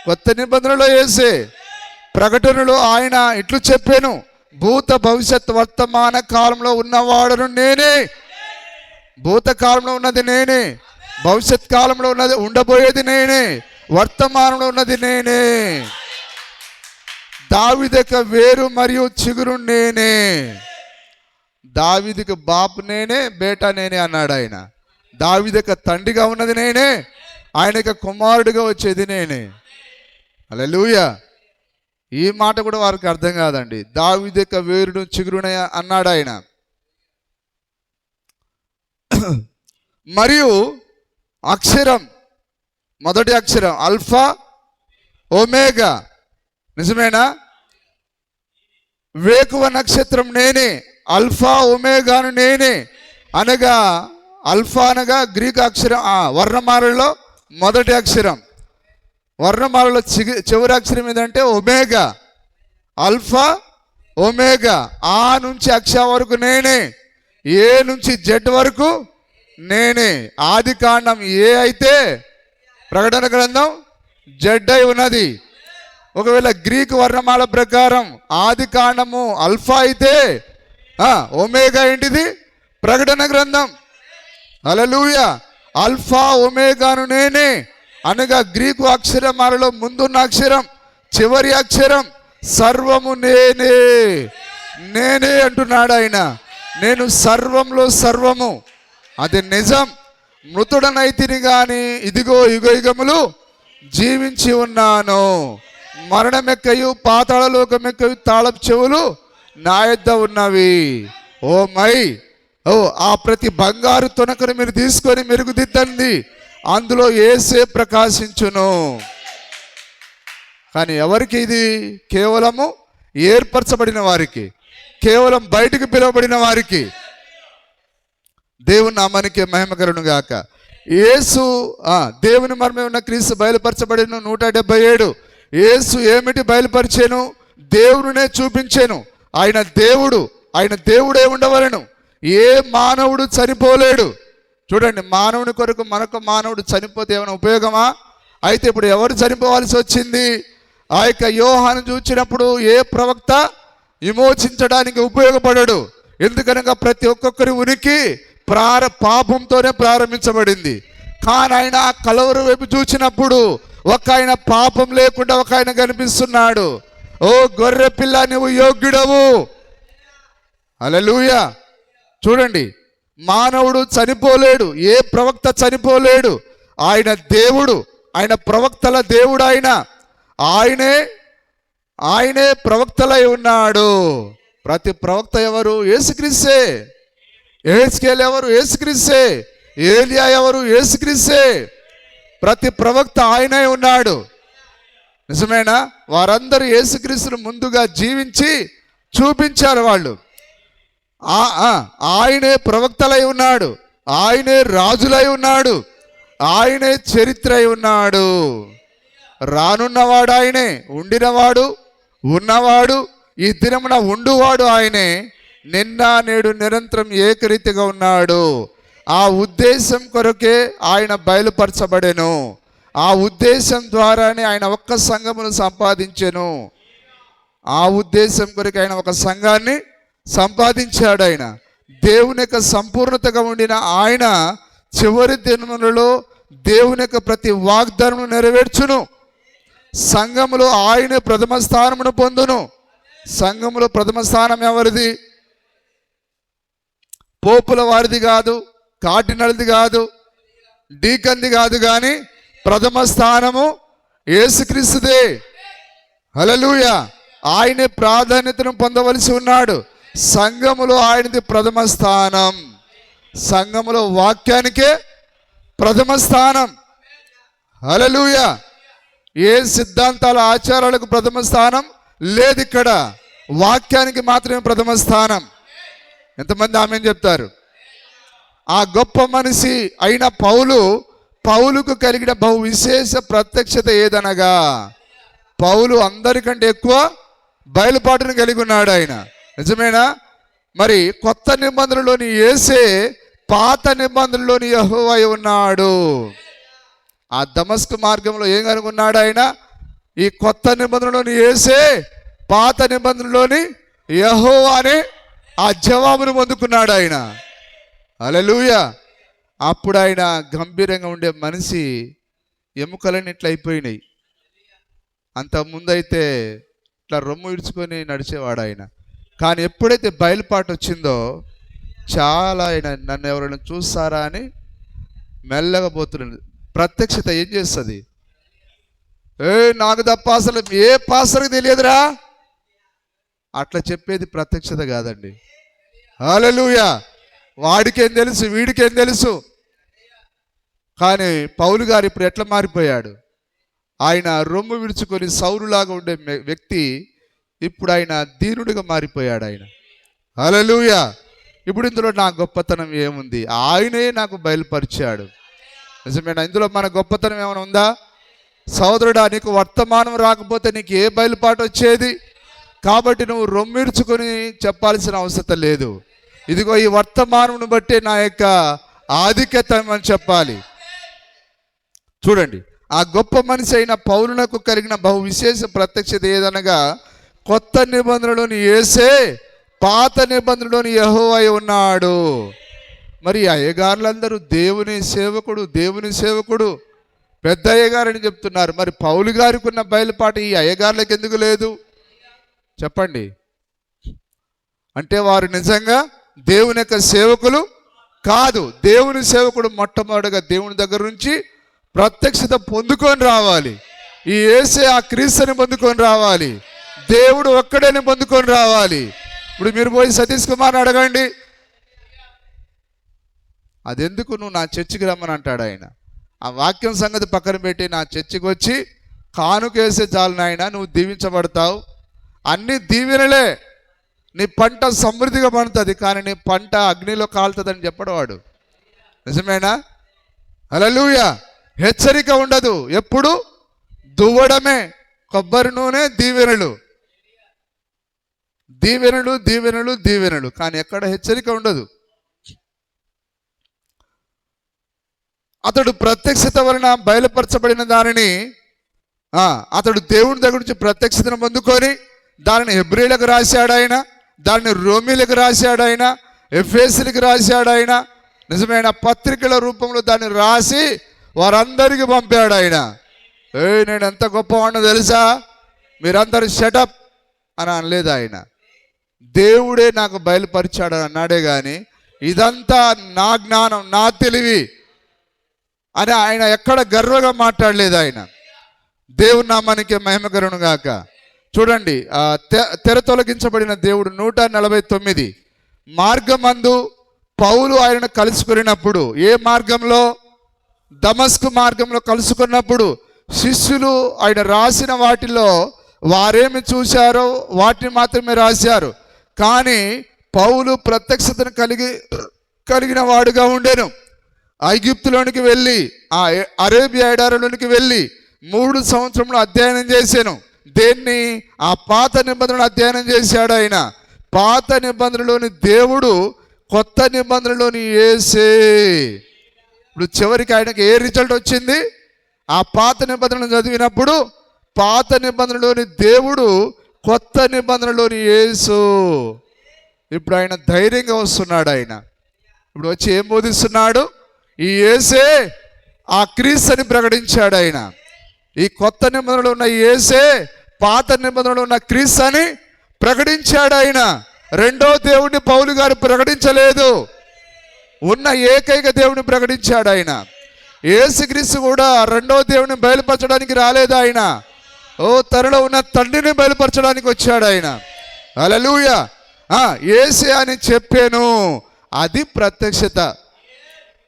కొత్త నిబంధనలో యేసే. ప్రకటనలో ఆయన ఇట్లు చెప్పాను, భూత భవిష్యత్ వర్తమాన కాలంలో ఉన్నవాడును నేనే. భూతకాలంలో ఉన్నది నేనే, భవిష్యత్ కాలంలో ఉన్నది ఉండబోయేది నేనే, వర్తమానంలో ఉన్నది నేనే. దావీదుకు వేరు మరియు చిగురు నేనే. దావీదుకు బాపు నేనే, బేటా నేనే అన్నాడు ఆయన. దావీదుకు తండ్రిగా ఉన్నది నేనే, ఆయనకు కుమారుడిగా వచ్చేది నేనే. హల్లెలూయా. ఈ మాట కూడా వారికి అర్థం కాదండి. దావీదుకు వేరును చిగురునే అన్నాడు ఆయన. మరియు అక్షరం, మొదటి అక్షరం ఆల్ఫా ఒమేగా. నిజమేనా? వేకువ నక్షత్రం నేనే, ఆల్ఫా ఒమేగాను నేనే. అనగా ఆల్ఫా అనగా గ్రీక్ అక్షరం, వర్ణమాలలో మొదటి అక్షరం. వర్ణమాలలో చివరి అక్షరం ఏదంటే ఒమేగా. Alpha omega. ఆ నుంచి అక్ష వరకు నేనే, ఏ నుంచి జెడ్ వరకు నేనే. ఆది కాండం ఏ అయితే ప్రకటన గ్రంథం జెడ్ అయి ఉన్నది. ఒకవేళ గ్రీకు వర్ణమాల ప్రకారం ఆది కాండము ఆల్ఫా అయితే ఒమేగా ఏంటిది? ప్రకటన గ్రంథం. హల్లెలూయా. ఆల్ఫా ఒమేగాను నేనే అనగా గ్రీకు అక్షరమాలలో ముందున్న అక్షరం, చివరి అక్షరం, సర్వము నేనే. నేనే అంటున్నాడు ఆయన. నేను సర్వంలో సర్వము. అది నిజం. మృతుడనైతిని గాని ఇదిగో యుగయుగములు జీవించి ఉన్నాను. మరణమెక్కయు పాతాళ లోకమెక్కయు తాళపు చెవులు నా యొద్ద ఉన్నవి. ఓ మై ఓ ఆ ప్రతి బంగారు తునకను మీరు తీసుకొని మెరుగుదిద్దండి, అందులో యేసే ప్రకాశించును. కానీ ఎవరికి ఇది? కేవలము ఏర్పరచబడిన వారికి, కేవలం బయటికి పిలువబడిన వారికి. దేవుని నామానికి మహిమ కలుగును గాక. యేసు దేవుని మర్మే ఉన్న క్రీస్తు బయలుపరచబడిన 177. యేసు ఏమిటి బయలుపరిచాను? దేవుడినే చూపించాను. ఆయన దేవుడు, ఆయన దేవుడే ఉండవలను. ఏ మానవుడు చనిపోలేడు. చూడండి, మానవుని కొరకు మనకు మానవుడు చనిపోతే ఏమైనా ఉపయోగమా? అయితే ఇప్పుడు ఎవరు చనిపోవాల్సి వచ్చింది? ఆ యొక్క యోహాను చూచినప్పుడు ఏ ప్రవక్త విమోచించడానికి ఉపయోగపడడు. ఎందుకనగా ప్రతి ఒక్కొక్కరి ఉనికి పాపంతోనే ప్రారంభించబడింది. కానీ ఆయన కలవరు వైపు చూచినప్పుడు ఒక ఆయన పాపం లేకుండా ఒక ఆయన కనిపిస్తున్నాడు. ఓ గొర్రె పిల్ల, నువ్వు యోగ్యుడవు. హల్లెలూయా. చూడండి, మానవుడు చనిపోలేడు, ఏ ప్రవక్త చనిపోలేడు. ఆయన దేవుడు, ఆయన ప్రవక్తల దేవుడు. ఆయనే ప్రవక్తలై ఉన్నాడు. ప్రతి ప్రవక్త ఎవరు? యేసుక్రీస్తే. యెహెజ్కేలు ఎవరు? యేసుక్రీస్తే. ఏలియా ఎవరు? యేసుక్రీస్తే. ప్రతి ప్రవక్త ఆయనే ఉన్నాడు. నిజమేనా? వారందరూ యేసుక్రీస్తును ముందుగా జీవించి చూపించారు వాళ్ళు. ఆయనే ప్రవక్తలై ఉన్నాడు, ఆయనే రాజులై ఉన్నాడు, ఆయనే చరిత్ర అయి ఉన్నాడు. రానున్నవాడు ఆయనే, ఉండినవాడు, ఉన్నవాడు, ఈ దినమున ఉండువాడు ఆయనే. నిన్న నేడు నిరంతరం ఏకరీతిగా ఉన్నాడు. ఆ ఉద్దేశం కొరకే ఆయన బయలుపరచబడెను. ఆ ఉద్దేశం ద్వారానే ఆయన ఒక్క సంఘమును సంపాదించెను. ఆ ఉద్దేశం కొరకు ఆయన ఒక సంఘాన్ని సంపాదించాడు. ఆయన దేవుని యొక్క సంపూర్ణతగా ఉండిన ఆయన చివరి దినములలో దేవుని యొక్క ప్రతి వాగ్దానము నెరవేర్చును. సంఘములో ఆయన ప్రథమ స్థానమును పొందును. సంఘములో ప్రథమ స్థానం ఎవరిది? పోపుల వారిది కాదు, కార్డినల్ది కాదు, డీకన్ది కాదు, కానీ ప్రథమ స్థానము యేసుక్రీస్తుదే. హల్లెలూయా. ఆయనే ప్రాధాన్యతను పొందవలసి ఉన్నాడు. సంఘములో ఆయనది ప్రథమ స్థానం. సంఘములో వాక్యానికే ప్రథమ స్థానం. హల్లెలూయా. ఏ సిద్ధాంతాల ఆచారాలకు ప్రథమ స్థానం లేదు. ఇక్కడ వాక్యానికి మాత్రమే ప్రథమ స్థానం. ఎంతమంది ఆమేన్ చెప్తారు? ఆ గొప్ప మనిషి అయిన పౌలుకు కలిగిన బహు విశేష ప్రత్యక్షత ఏదనగా, పౌలు అందరికంటే ఎక్కువ బయలుపాటును కలిగి ఉన్నాడు. ఆయన నిజమేనా? మరి కొత్త నిబంధనలోని యేసే పాత నిబంధనలోని యెహోవా ఉన్నాడు. ఆ దమస్కు మార్గంలో ఏం కనుగొన్నాడు ఆయన? ఈ కొత్త నిబంధనలోని యేసే పాత నిబంధనలోని యెహోవా అనే ఆ జవాబును పొందుకున్నాడు ఆయన. హల్లెలూయా. అప్పుడు ఆయన గంభీరంగా ఉండే మనిషి ఎముకలన్నీ ఇట్లా అయిపోయినాయి. అంత ముందైతే ఇట్లా రొమ్ము ఇడ్చుకొని నడిచేవాడు ఆయన. కానీ ఎప్పుడైతే బయలుపాటు వచ్చిందో చాలా ఆయన నన్ను ఎవరైనా చూస్తారా అని మెల్లగా పోతున్నాడు. ప్రత్యక్షత ఏం చేస్తుంది? నాకు తప్ప అసలు ఏ పాస్టర్కి తెలియదురా అట్లా చెప్పేది ప్రత్యక్షత కాదండి. హల్లెలూయా. వాడికేం తెలుసు, వీడికేం తెలుసు. కానీ పౌలు గారు ఇప్పుడు ఎట్లా మారిపోయాడు? ఆయన రొమ్ము విడుచుకొని సౌలులాగా ఉండే వ్యక్తి ఇప్పుడు ఆయన దీనుడిగా మారిపోయాడు ఆయన. హల్లెలూయా. ఇప్పుడు ఇందులో నా గొప్పతనం ఏముంది? ఆయనే నాకు బయలుపరిచాడు. నిజమేనా? ఇందులో మన గొప్పతనం ఏమైనా ఉందా? సోదరుడా, నీకు వర్తమానం రాకపోతే నీకు ఏ బయలుపాటు వచ్చేది? కాబట్టి నువ్వు రొమ్మిర్చుకొని చెప్పాల్సిన అవసరం లేదు. ఇదిగో ఈ వర్తమానం బట్టే నా యొక్క ఆధిక్యత అని చెప్పాలి. చూడండి, ఆ గొప్ప మనిషి అయిన పౌలునకు కలిగిన బహు విశేష ప్రత్యక్షత ఏదనగా, కొత్త నిబంధనలోని యేసే పాత నిబంధనలోని యెహోవా ఉన్నాడు. మరి అయ్యగారులందరూ దేవుని సేవకుడు పెద్ద అయ్యగారని చెప్తున్నారు. మరి పౌలు గారికి ఉన్న బయలుపాటు ఈ అయ్యగారులకు ఎందుకు లేదు చెప్పండి? అంటే వారు నిజంగా దేవుని యొక్క సేవకులు కాదు. దేవుని సేవకుడు మొట్టమొదటిగా దేవుని దగ్గర నుంచి ప్రత్యక్షత పొందుకొని రావాలి. ఈ యేసే ఆ క్రీస్తుని పొందుకొని రావాలి. దేవుడు ఒక్కడేని పొందుకొని రావాలి. ఇప్పుడు మీరు పోయి సతీష్ కుమార్ని అడగండి, అదెందుకు నువ్వు నా చర్చికి రమ్మని అంటాడు ఆయన. ఆ వాక్యం సంగతి పక్కన పెట్టి నా చర్చికి వచ్చి కానుకేసే చాలు నాయన, నువ్వు దీవించబడతావు. అన్ని దీవెనలే, నీ పంట సమృద్ధిగా పండుతుంది, కానీ నీ పంట అగ్నిలో కాలుతుందని చెప్పడు వాడు. నిజమేనా? హల్లెలూయా. హెచ్చరిక ఉండదు, ఎప్పుడు దువ్వడమే. కొబ్బరి నూనె, దీవెనలు, దీవెనలు, దీవెనలు, దీవెనలు, కానీ ఎక్కడ హెచ్చరిక ఉండదు. అతడు ప్రత్యక్షత వలన బయలుపరచబడిన దానిని అతడు దేవుని దగ్గర నుంచి ప్రత్యక్షతను పొందుకొని దానిని హెబ్రీలకు రాశాడు ఆయన, దాన్ని రోమీలకు రాశాడు ఆయన, ఎఫెసీలకు రాశాడు ఆయన. నిజమైన పత్రికల రూపంలో దాన్ని రాసి వారందరికీ పంపాడు ఆయన. నేను ఎంత గొప్పవాడినో తెలుసా, మీరందరూ షటప్ అని అనలేదు ఆయన. దేవుడే నాకు బయలుపరిచాడు అని అన్నాడే కానీ ఇదంతా నా జ్ఞానం, నా తెలివి అని ఆయన ఎక్కడ గర్వంగా మాట్లాడలేదు ఆయన. దేవుని నామానికి మహిమ కలుగును గాక. చూడండి, తెర తొలగించబడిన దేవుడు 149 మార్గమందు పౌలు ఆయనను కలుసుకున్నప్పుడు, ఏ మార్గంలో? దమస్కు మార్గంలో కలుసుకున్నప్పుడు శిష్యులు ఆయన రాసిన వాటిలో వారేమి చూశారో వాటిని మాత్రమే రాశారు. కానీ పౌలు ప్రత్యక్షతను కలిగిన వాడుగా ఉండెను. ఐగుప్తులోనికి వెళ్ళి ఆ అరేబియా ఎడారిలోనికి వెళ్ళి 3 సంవత్సరంలో అధ్యయనం చేశాను. దేన్ని? ఆ పాత నిబంధనలు అధ్యయనం చేశాడు ఆయన. పాత నిబంధనలోని దేవుడు కొత్త నిబంధనలోని యేసే. ఇప్పుడు చివరికి ఆయనకి ఏ రిజల్ట్ వచ్చింది? ఆ పాత నిబంధనలు చదివినప్పుడు పాత నిబంధనలోని దేవుడు, కొత్త నిబంధనలోని యేసు. ఇప్పుడు ఆయన ధైర్యంగా వస్తున్నాడు. ఆయన ఇప్పుడు వచ్చి ఏం బోధిస్తున్నాడు? ఈ యేసే ఆ క్రీస్తు అని ప్రకటించాడు. ఆయన ఈ కొత్త నిబంధనలో ఉన్న యేసే పాత నిబంధనలో ఉన్న క్రీస్తు అని ప్రకటించాడు. ఆయన రెండో దేవుడిని పౌలు గారు ప్రకటించలేదు, ఉన్న ఏకైక దేవుడిని ప్రకటించాడు. ఆయన యేసుక్రీస్తు కూడా రెండో దేవుడిని బయలుపరచడానికి రాలేదు. ఆయన తనలో ఉన్న తండ్రిని బయలుపరచడానికి వచ్చాడు. ఆయన హల్లెలూయా. యేసే అని చెప్పాను, అది ప్రత్యక్షత.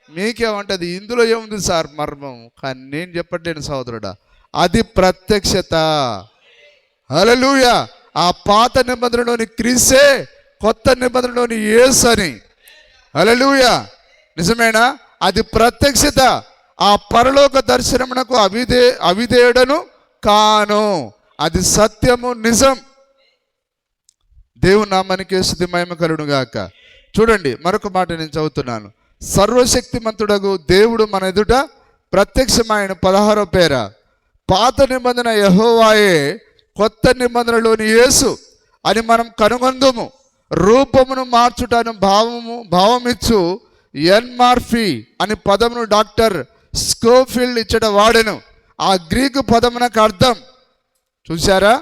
మీకేమంటది? ఇందులో ఏముంది సార్ మర్మం? కానీ నేను చెప్పట్లేను సహోదరుడా, అది ప్రత్యక్షత. హల్లెలూయా. ఆ పాత నిబంధనలోని క్రీస్తే కొత్త నిబంధనలోని యేసు అని. హల్లెలూయా. నిజమేనా? అది ప్రత్యక్షత. ఆ పరలోక దర్శనమునకు అవిధేయుడను కాను, అది సత్యము, నిజం. దేవుని నామానికి స్తుతి మహిమ కలుగును గాక. చూడండి, మరొక మాట నేను చదువుతున్నాను. సర్వశక్తిమంతుడగు దేవుడు మన ఎదుట ప్రత్యక్షమైన 16వ పేర. పాత నిబంధన యెహోవాయే, కొత్త నిబంధనలోని యేసు అని మనం కనుగొందుము. రూపమును మార్చుటను భావమిచ్చు ఎన్మార్ఫీ అని పదమును డాక్టర్ స్కోఫీల్డ్ ఇచ్చట వాడెను. ఆ గ్రీకు పదమునకు అర్థం చూశారా?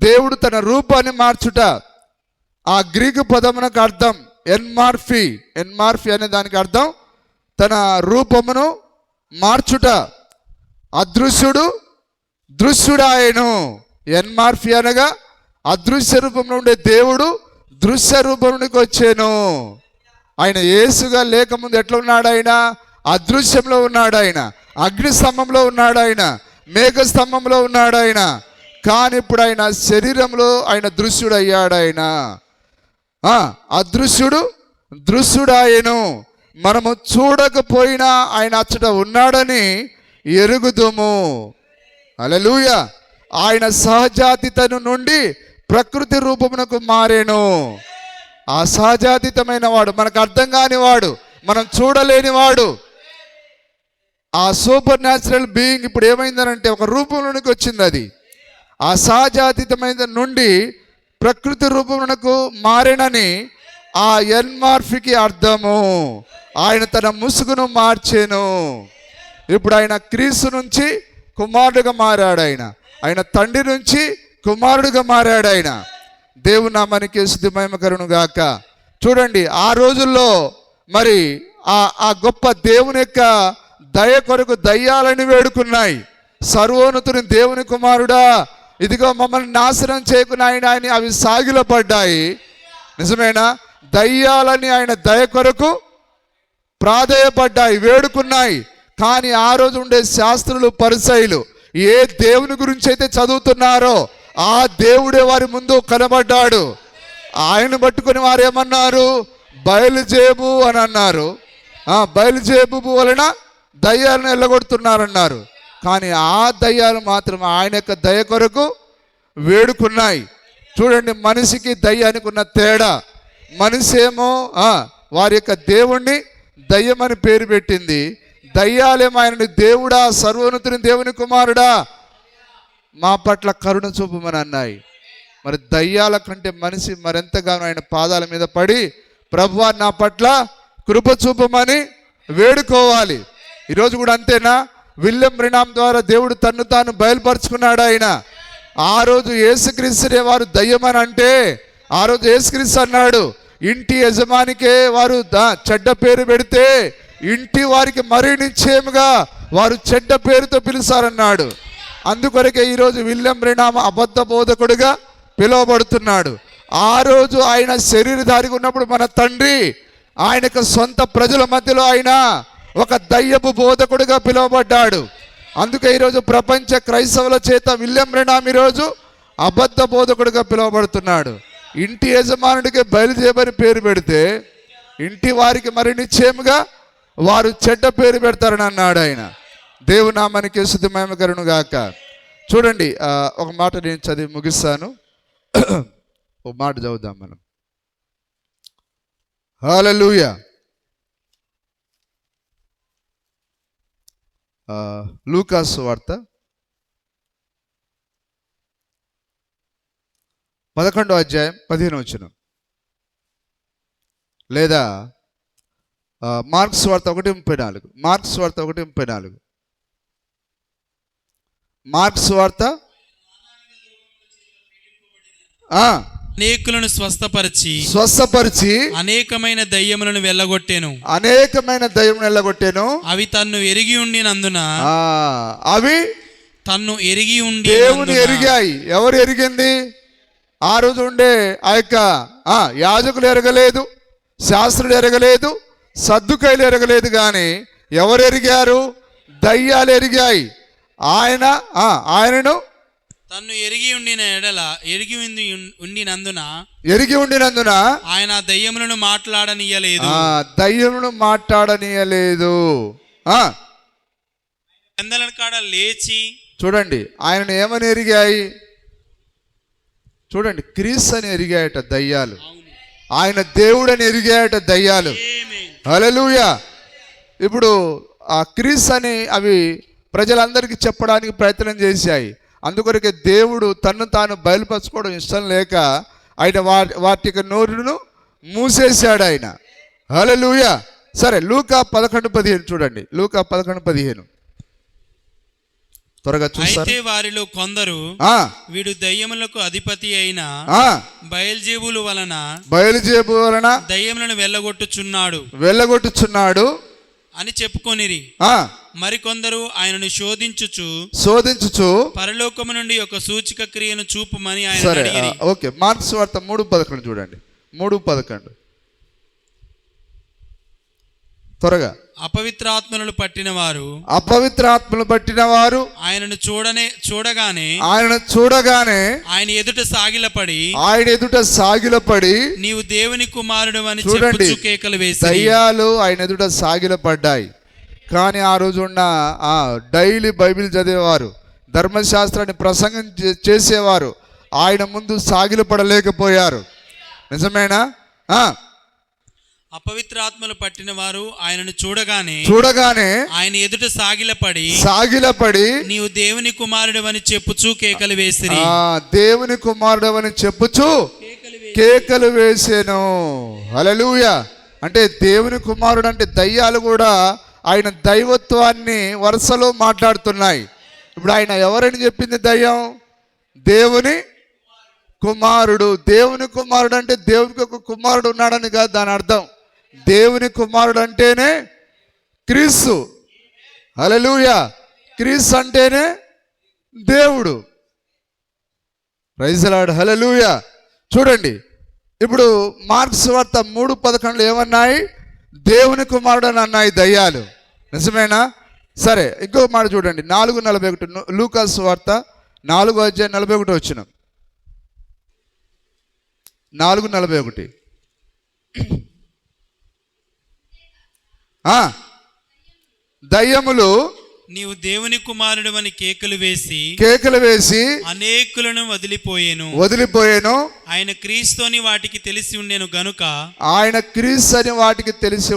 దేవుడు తన రూపాన్ని మార్చుట. ఆ గ్రీకు పదమునకు అర్థం ఎన్మార్ఫీ. ఎన్మార్ఫీ అనే దానికి అర్థం తన రూపమును మార్చుట. అదృశ్యుడు దృశ్యుడాయను. ఎన్మార్ఫీ అనగా అదృశ్య రూపంలో ఉండే దేవుడు దృశ్య రూపంలోకి వచ్చాను. ఆయన యేసుగా లేకముందు ఎట్లా ఉన్నాడు? ఆయన అదృశ్యంలో ఉన్నాడు. ఆయన అగ్ని స్తంభంలో ఉన్నాడు. ఆయన మేఘ స్తంభంలో ఉన్నాడు. ఆయన కానీ ఇప్పుడు ఆయన శరీరంలో ఆయన దృశ్యుడు అయ్యాడు. ఆయన అదృశ్యుడు దృశ్యుడాయను. మనము చూడకపోయినా ఆయన అచ్చట ఉన్నాడని ఎరుగుదుము. హల్లెలూయా. ఆయన సహజాతితను నుండి ప్రకృతి రూపమునకు మారేను. ఆ సహజాతీతమైన వాడు, మనకు అర్థం కాని వాడు, మనం చూడలేని వాడు, ఆ సూపర్ న్యాచురల్ బీయింగ్ ఇప్పుడు ఏమైందనంటే ఒక రూపంలోనికి వచ్చింది. అది ఆ సహజాతీతమైన నుండి ప్రకృతి రూపమునకు మారేనని ఆ ఎన్మార్ఫీకి అర్థము. ఆయన తన ముసుగును మార్చేను. ఇప్పుడు ఆయన క్రీస్తు నుంచి కుమారుడుగా మారాడు. ఆయన తండ్రి నుంచి కుమారుడుగా మారాడు. ఆయన దేవుని నామానికి స్తుతి మహిమ కలుగును గాక. చూడండి, ఆ రోజుల్లో మరి ఆ గొప్ప దేవుని యొక్క దయ కొరకు దయ్యాలని వేడుకున్నాయి. సర్వోన్నతుని దేవుని కుమారుడా, ఇదిగో మమ్మల్ని నాశనం చేయకుని ఆయన అవి సాగిలపడ్డాయి. నిజమేనా? దయ్యాలని ఆయన దయ కొరకు ప్రాధేయపడ్డాయి, వేడుకున్నాయి. కానీ ఆ రోజు ఉండే శాస్త్రులు, పరిసయ్యులు ఏ దేవుని గురించి అయితే చదువుతున్నారో ఆ దేవుడే వారి ముందు కనబడ్డాడు. ఆయన పట్టుకుని వారు ఏమన్నారు? బయలుజేబు అని అన్నారు. బయలుజేబు వలన దయ్యాలను ఎల్లగొడుతున్నారన్నారు. కానీ ఆ దయ్యాలు మాత్రం ఆయన యొక్క దయ కొరకు వేడుకున్నాయి. చూడండి, మనిషికి దయ్యానికి ఉన్న తేడా. మనిషి ఏమో వారి యొక్క దేవుణ్ణి దయ్యమని పేరు పెట్టింది. దయ్యాలేమో ఆయనని దేవుడా, సర్వోన్నతుని దేవుని కుమారుడా, మా పట్ల కరుణ చూపమని అన్నాయి. మరి దయ్యాల కంటే మనిషి మరెంతగానో ఆయన పాదాల మీద పడి ప్రభువా నా పట్ల కృప చూపమని వేడుకోవాలి. ఈరోజు కూడా అంతేనా? విలియం బ్రెనామ్ ద్వారా దేవుడు తన్ను తాను బయలుపరుచుకున్నాడు. ఆయన ఆ రోజు యేసుక్రీస్తునే వారు దయ్యమని అంటే, ఆ రోజు యేసుక్రీస్తు అన్నాడు, ఇంటి యజమానికే వారు చెడ్డ పేరు పెడితే ఇంటి వారికి మరీ నిశ్చయముగా వారు చెడ్డ పేరుతో పిలుస్తారన్నాడు. అందుకొరకే ఈరోజు విలియం బ్రెనామ్ అబద్ధ బోధకుడుగా పిలువబడుతున్నాడు. ఆ రోజు ఆయన శరీరధారిగా ఉన్నప్పుడు మన తండ్రి ఆయనకు సొంత ప్రజల మధ్యలో ఆయన ఒక దయ్యపు బోధకుడుగా పిలువబడ్డాడు. అందుకే ఈరోజు ప్రపంచ క్రైస్తవుల చేత విలియం బ్రెనామ్ ఈరోజు అబద్ధ బోధకుడుగా పిలువబడుతున్నాడు. ఇంటి యజమానుడికి బయలుదేరని పేరు పెడితే ఇంటి వారికి మరి నిశ్చయముగా వారు చెడ్డ పేరు పెడతారని అన్నాడు ఆయన. దేవుని నామానికి స్తుతి మహిమ కలుగును గాక. చూడండి, ఒక మాట నేను చదివి ముగిస్తాను. ఒక మాట చదువుదాం మనం. హల్లెలూయా. లూకాసు వార్త 11వ అధ్యాయం 15వ వచనం, లేదా మార్క్స్ వార్త 1:34. మార్క్స్ వార్త 1:34. మార్క్స్ వార్త అనేకులను స్వస్థపరిచి అనేకమైన దయ్యములను వెళ్ళగొట్టెను. అవి తన్ను ఎరిగి ఉండినందున దేవుని ఎరిగాయి. ఎవరు ఎరిగింది? ఆ రోజు ఉండే ఆ యొక్క యాజకులు ఎరగలేదు, శాస్త్రులు ఎరగలేదు, సద్దుకైలు ఎరగలేదు, కానీ ఎవరు ఎరిగారు? దయ్యాలు ఎరిగాయి. ఆయనను తన్ను ఎరిగి ఉండినందున ఆయన దయ్యములను మాట్లాడనీయలేదు. పెందల కాడ లేచి, చూడండి ఆయనను ఏమని ఎరిగాయి? చూడండి, క్రీస్తు అని ఎరిగాయట దయ్యాలు. ఆయన దేవుడని ఎరిగాయట దయ్యాలు. హల్లెలూయా. ఇప్పుడు ఆ క్రీస్తు అని అవి ప్రజలందరికీ చెప్పడానికి ప్రయత్నం చేశాయి. అందుకొరకే దేవుడు తన్ను తాను బయలుపరచుకోవడం ఇష్టం లేక ఆయన వాటి నోరును మూసేశాడు ఆయన. హల్లెలూయా. సరే, లూకా 11:15 చూడండి. లూకా 11:15 త్వరగా చూస్తారు. అయితే వారిలో కొందరు వీడు దయ్యములకు అధిపతి అయిన బయల్జెబూలు వలన దయ్యములను వెళ్ళగొట్టుచున్నాడు అని చెప్పుకొనిరి. మరికొందరు ఆయనను శోధించుచు పరలోకము నుండి ఒక సూచక క్రియను చూపుమని ఆయన అడిగిరి. ఓకే, మార్క్స్ వార్త 3:11 చూడండి. 3:11 త్వరగా. అపవిత్రాత్మలు పట్టిన వారు ఆయనను చూడగానే ఆయన ఎదుట సాగిలపడి నీవు దేవుని కుమారుడు అని చూడండి, కేకలు వేసి దయ్యాలు ఆయన ఎదుట సాగిలపడ్డాయి. కానీ ఆ రోజు ఉన్న డైలీ బైబిల్ చదివేవారు, ధర్మశాస్త్రాన్ని ప్రసంగం చేసేవారు ఆయన ముందు సాగిలపడలేకపోయారు. నిజమేనా? అపవిత్రాత్మలు పట్టిన వారు ఆయనను చూడగానే ఆయన ఎదుట సాగిలపడి నీవు దేవుని కుమారుడు అని చెప్పుచు కేకలు వేసిరి. దేవుని కుమారుడు అని చెప్పుచు కేకలు వేసాను. హల్లెలూయా. అంటే దేవుని కుమారుడు అంటే దయ్యాలు కూడా ఆయన దైవత్వాన్ని వరుసలో మాట్లాడుతున్నాయి. ఇప్పుడు ఆయన ఎవరని చెప్పింది? దయ్యం దేవుని కుమారుడు. దేవుని కుమారుడు అంటే దేవునికి ఒక కుమారుడు ఉన్నాడని కాదు దాని అర్థం. దేవుని కుమారుడు అంటేనే క్రీస్తు. హల్లెలూయా. క్రీస్తు అంటేనే దేవుడు. Praise the lord. హల్లెలూయా. చూడండి, ఇప్పుడు మార్క్స్ వార్త 3:11 ఏమన్నాయి? దేవుని కుమారుడు అని అన్నాయి దయ్యాలు. నిజమేనా? సరే, ఇంకో మాట చూడండి. 4:41 లూకాసు వార్త 4:41 వచ్చిన 4:41. దయ్యములు నీవు దేవుని కుమారుడు అని కేకలు వేసి అనేకులను వదిలిపోయేను. ఆయన క్రీస్తు అని వాటికి తెలిసి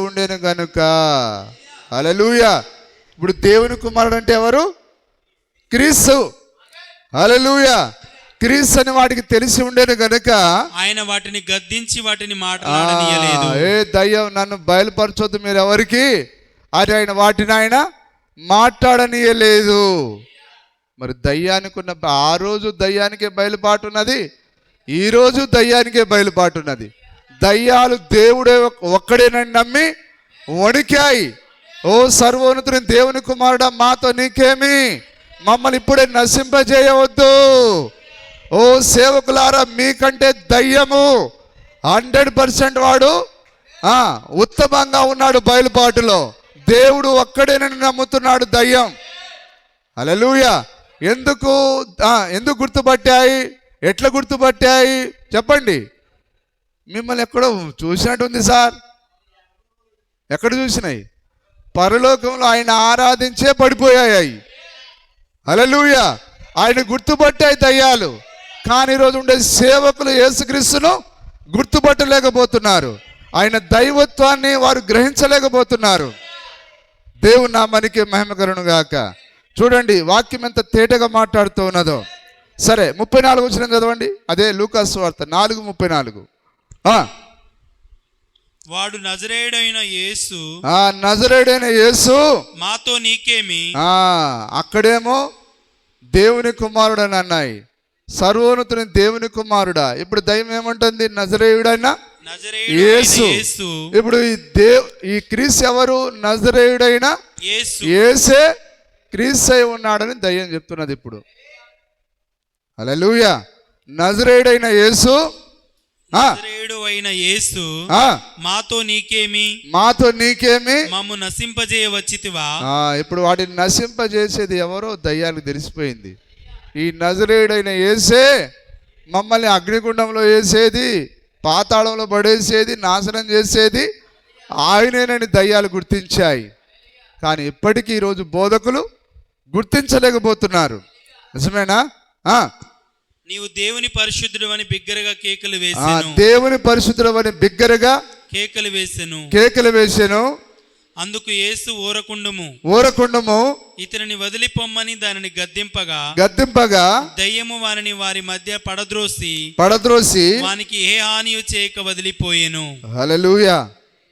ఉండేను గనుక. హల్లెలూయా. ఇప్పుడు దేవుని కుమారుడు అంటే ఎవరు? క్రీస్తు. హల్లెలూయా. క్రీస్తు అని వాటికి తెలిసి ఉండేను గనుక ఆయన వాటిని గద్దించి వాటిని మాట్లాడనీయలేదు. దయ్యం నన్ను బయలుపరచొద్దు మీరు ఎవరికి అని ఆయన మాట్లాడనీయలేదు. మరి దయ్యానికి ఉన్న ఆ రోజు దయ్యానికే బయలుపాటున్నది, ఈరోజు దయ్యానికే బయలుపాటున్నది. దయ్యాలు దేవుడే ఒక్కడేనని నమ్మి వణికాయి. ఓ సర్వోన్నతుని దేవుని కుమారుడా, మాతో నీకేమి, మమ్మల్ని ఇప్పుడే నశింపజేయవద్దు. ఓ సేవకులారా, మీకంటే దయ్యము 100% వాడు ఉత్తమంగా ఉన్నాడు బయలుపాటులో. దేవుడు ఒక్కడేనని నమ్ముతున్నాడు దయ్యం. హల్లెలూయా. ఎందుకు గుర్తుపట్టాయి? ఎట్లా గుర్తుపట్టాయి చెప్పండి? మిమ్మల్ని ఎక్కడో చూసినట్టుంది సార్. ఎక్కడ చూసినాయి? పరలోకంలో ఆయన ఆరాధించే పడిపోయాయి. హల్లెలూయా. ఆయన గుర్తుపట్టాయి దయ్యాలు. కానీ ఈరోజు ఉండే సేవకులు యేసుక్రీస్తును గుర్తుపట్టలేకపోతున్నారు. ఆయన దైవత్వాన్ని వారు గ్రహించలేకపోతున్నారు. దేవుని నామానికి మహిమ కలుగును గాక. చూడండి వాక్యం ఎంత తేటగా మాట్లాడుతూ ఉన్నదో. సరే 34 వచనం చదవండి. అదే లూకాసు వార్త 4:34. వాడు నజరేయుడైన యేసు, నజరేయుడైన యేసు మాతో నీకేమి. అక్కడేమో దేవుని కుమారుడు అని అన్నాయి, సర్వోన్నతుని దేవుని కుమారుడా. ఇప్పుడు దైవం ఏమంటుంది? నజరేయుడైన యేసు. ఇప్పుడు ఈ క్రీస్తు ఎవరు? నజరేయుడైన యేసే క్రీస్తు అయి ఉన్నాడని దయ్యం చెప్తున్నది ఇప్పుడు. హల్లెలూయా. నజరేయుడైన యేసు, యేసు మాతో నీకేమి, మమ్ము నశింపజేయవచ్చితివా. ఇప్పుడు వాటిని నశింపజేసేది ఎవరో దయ్యానికి తెలిసిపోయింది. ఈ నజరేయుడైన యేసే మమ్మల్ని అగ్నిగుండంలో వేసేది, పాతాళంలో పడేసేది, నాశనం చేసేది ఆయనేనని దయ్యాలు గుర్తించాయి. కానీ ఇప్పటికీ ఈరోజు బోధకులు గుర్తించలేకపోతున్నారు. నిజమేనా? నీవు దేవుని పరిశుద్ధుడు అని బిగ్గరగా కేకలు వేసెను. దేవుని పరిశుద్ధుడు అని బిగ్గరగా కేకలు వేసెను. అందుకు యేసు ఊరకుండము ఇతనిని వదిలిపోమ్మని దానిని గద్దింపగా దయ్యము వారిని వారి మధ్య పడద్రోసి వానికి ఏ హానియు చేయక వదిలిపోయెను. హల్లెలూయా.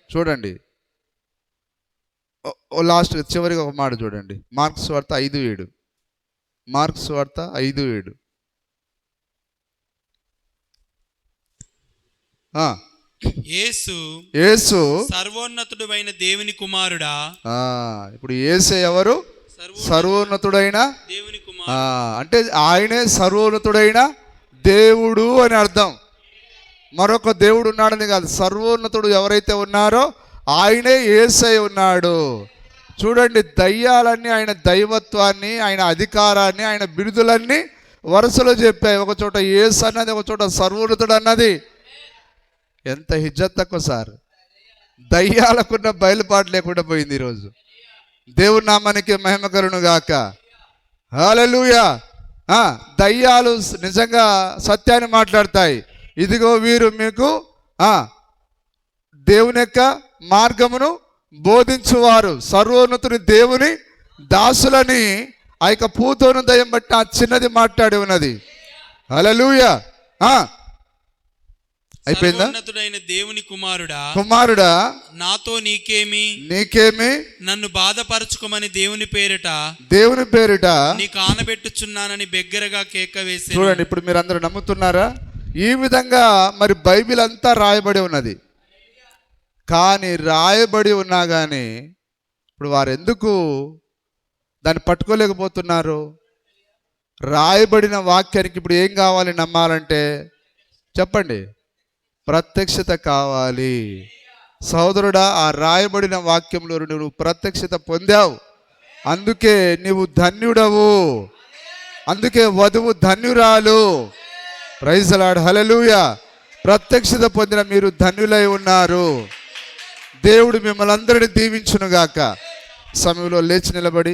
చూడండి లాస్ట్ చివరిగా ఒక మాట చూడండి. మార్క్స్ వార్త 5:7. మార్క్స్ వార్త 5:7. యేసు సర్వోన్నతుడైన దేవుని కుమారుడా. ఇప్పుడు యేసే ఎవరు? సర్వోన్నతుడైన దేవుని కుమారుడు. అంటే ఆయనే సర్వోన్నతుడైన దేవుడు అని అర్థం. మరొక దేవుడు ఉన్నాడని కాదు. సర్వోన్నతుడు ఎవరైతే ఉన్నారో ఆయనే యేసై ఉన్నాడు. చూడండి దయ్యాలన్నీ ఆయన దైవత్వాన్ని, ఆయన అధికారాన్ని, ఆయన బిరుదులన్నీ వరుసలో చెప్పాయి. ఒక చోట యేసు అన్నది, ఒక చోట సర్వోన్నతుడు అన్నది. ఎంత హిజ్జత్ తక్కువ సార్. దయ్యాలకున్న బయలుపాటు లేకుండా పోయింది ఈరోజు. దేవుని నామానికి మహిమ కలుగును గాక. హల్లెలూయా. దయ్యాలు నిజంగా సత్యాన్ని మాట్లాడతాయి. ఇదిగో వీరు మీకు దేవుని యొక్క మార్గమును బోధించువారు, సర్వోన్నతుని దేవుని దాసులని ఆ యొక్క పూతోను దయ్యం బట్టి ఆ చిన్నది మాట్లాడి ఉన్నది. హల్లెలూయా. అయిపోయిందా? దేవుని కుమారుడా నాతో నీకేమి, నన్ను బాధపరచుకోమని దేవుని పేరిట నీకు ఆనబెట్టుచున్నానని బిగ్గరగా కేక వేసి. చూడండి ఇప్పుడు మీరు అందరూ నమ్ముతున్నారా? ఈ విధంగా మరి బైబిల్ అంతా రాయబడి ఉన్నది. కానీ రాయబడి ఉన్నా కానీ ఇప్పుడు వారు ఎందుకు దాన్ని పట్టుకోలేకపోతున్నారు? రాయబడిన వాక్యానికి ఇప్పుడు ఏం కావాలి నమ్మాలంటే? చెప్పండి. ప్రత్యక్షత కావాలి. సహోదరుడా, ఆ రాయబడిన వాక్యంలో నువ్వు ప్రత్యక్షత పొందావు, అందుకే నీవు ధన్యుడవు, అందుకే వధువు ధన్యురాలు. Praise the lord. హల్లెలూయా. ప్రత్యక్షత పొందిన మీరు ధన్యులై ఉన్నారు. దేవుడు మిమ్మల్ని అందరినీ దీవించును గాక. సమయంలో లేచి నిలబడి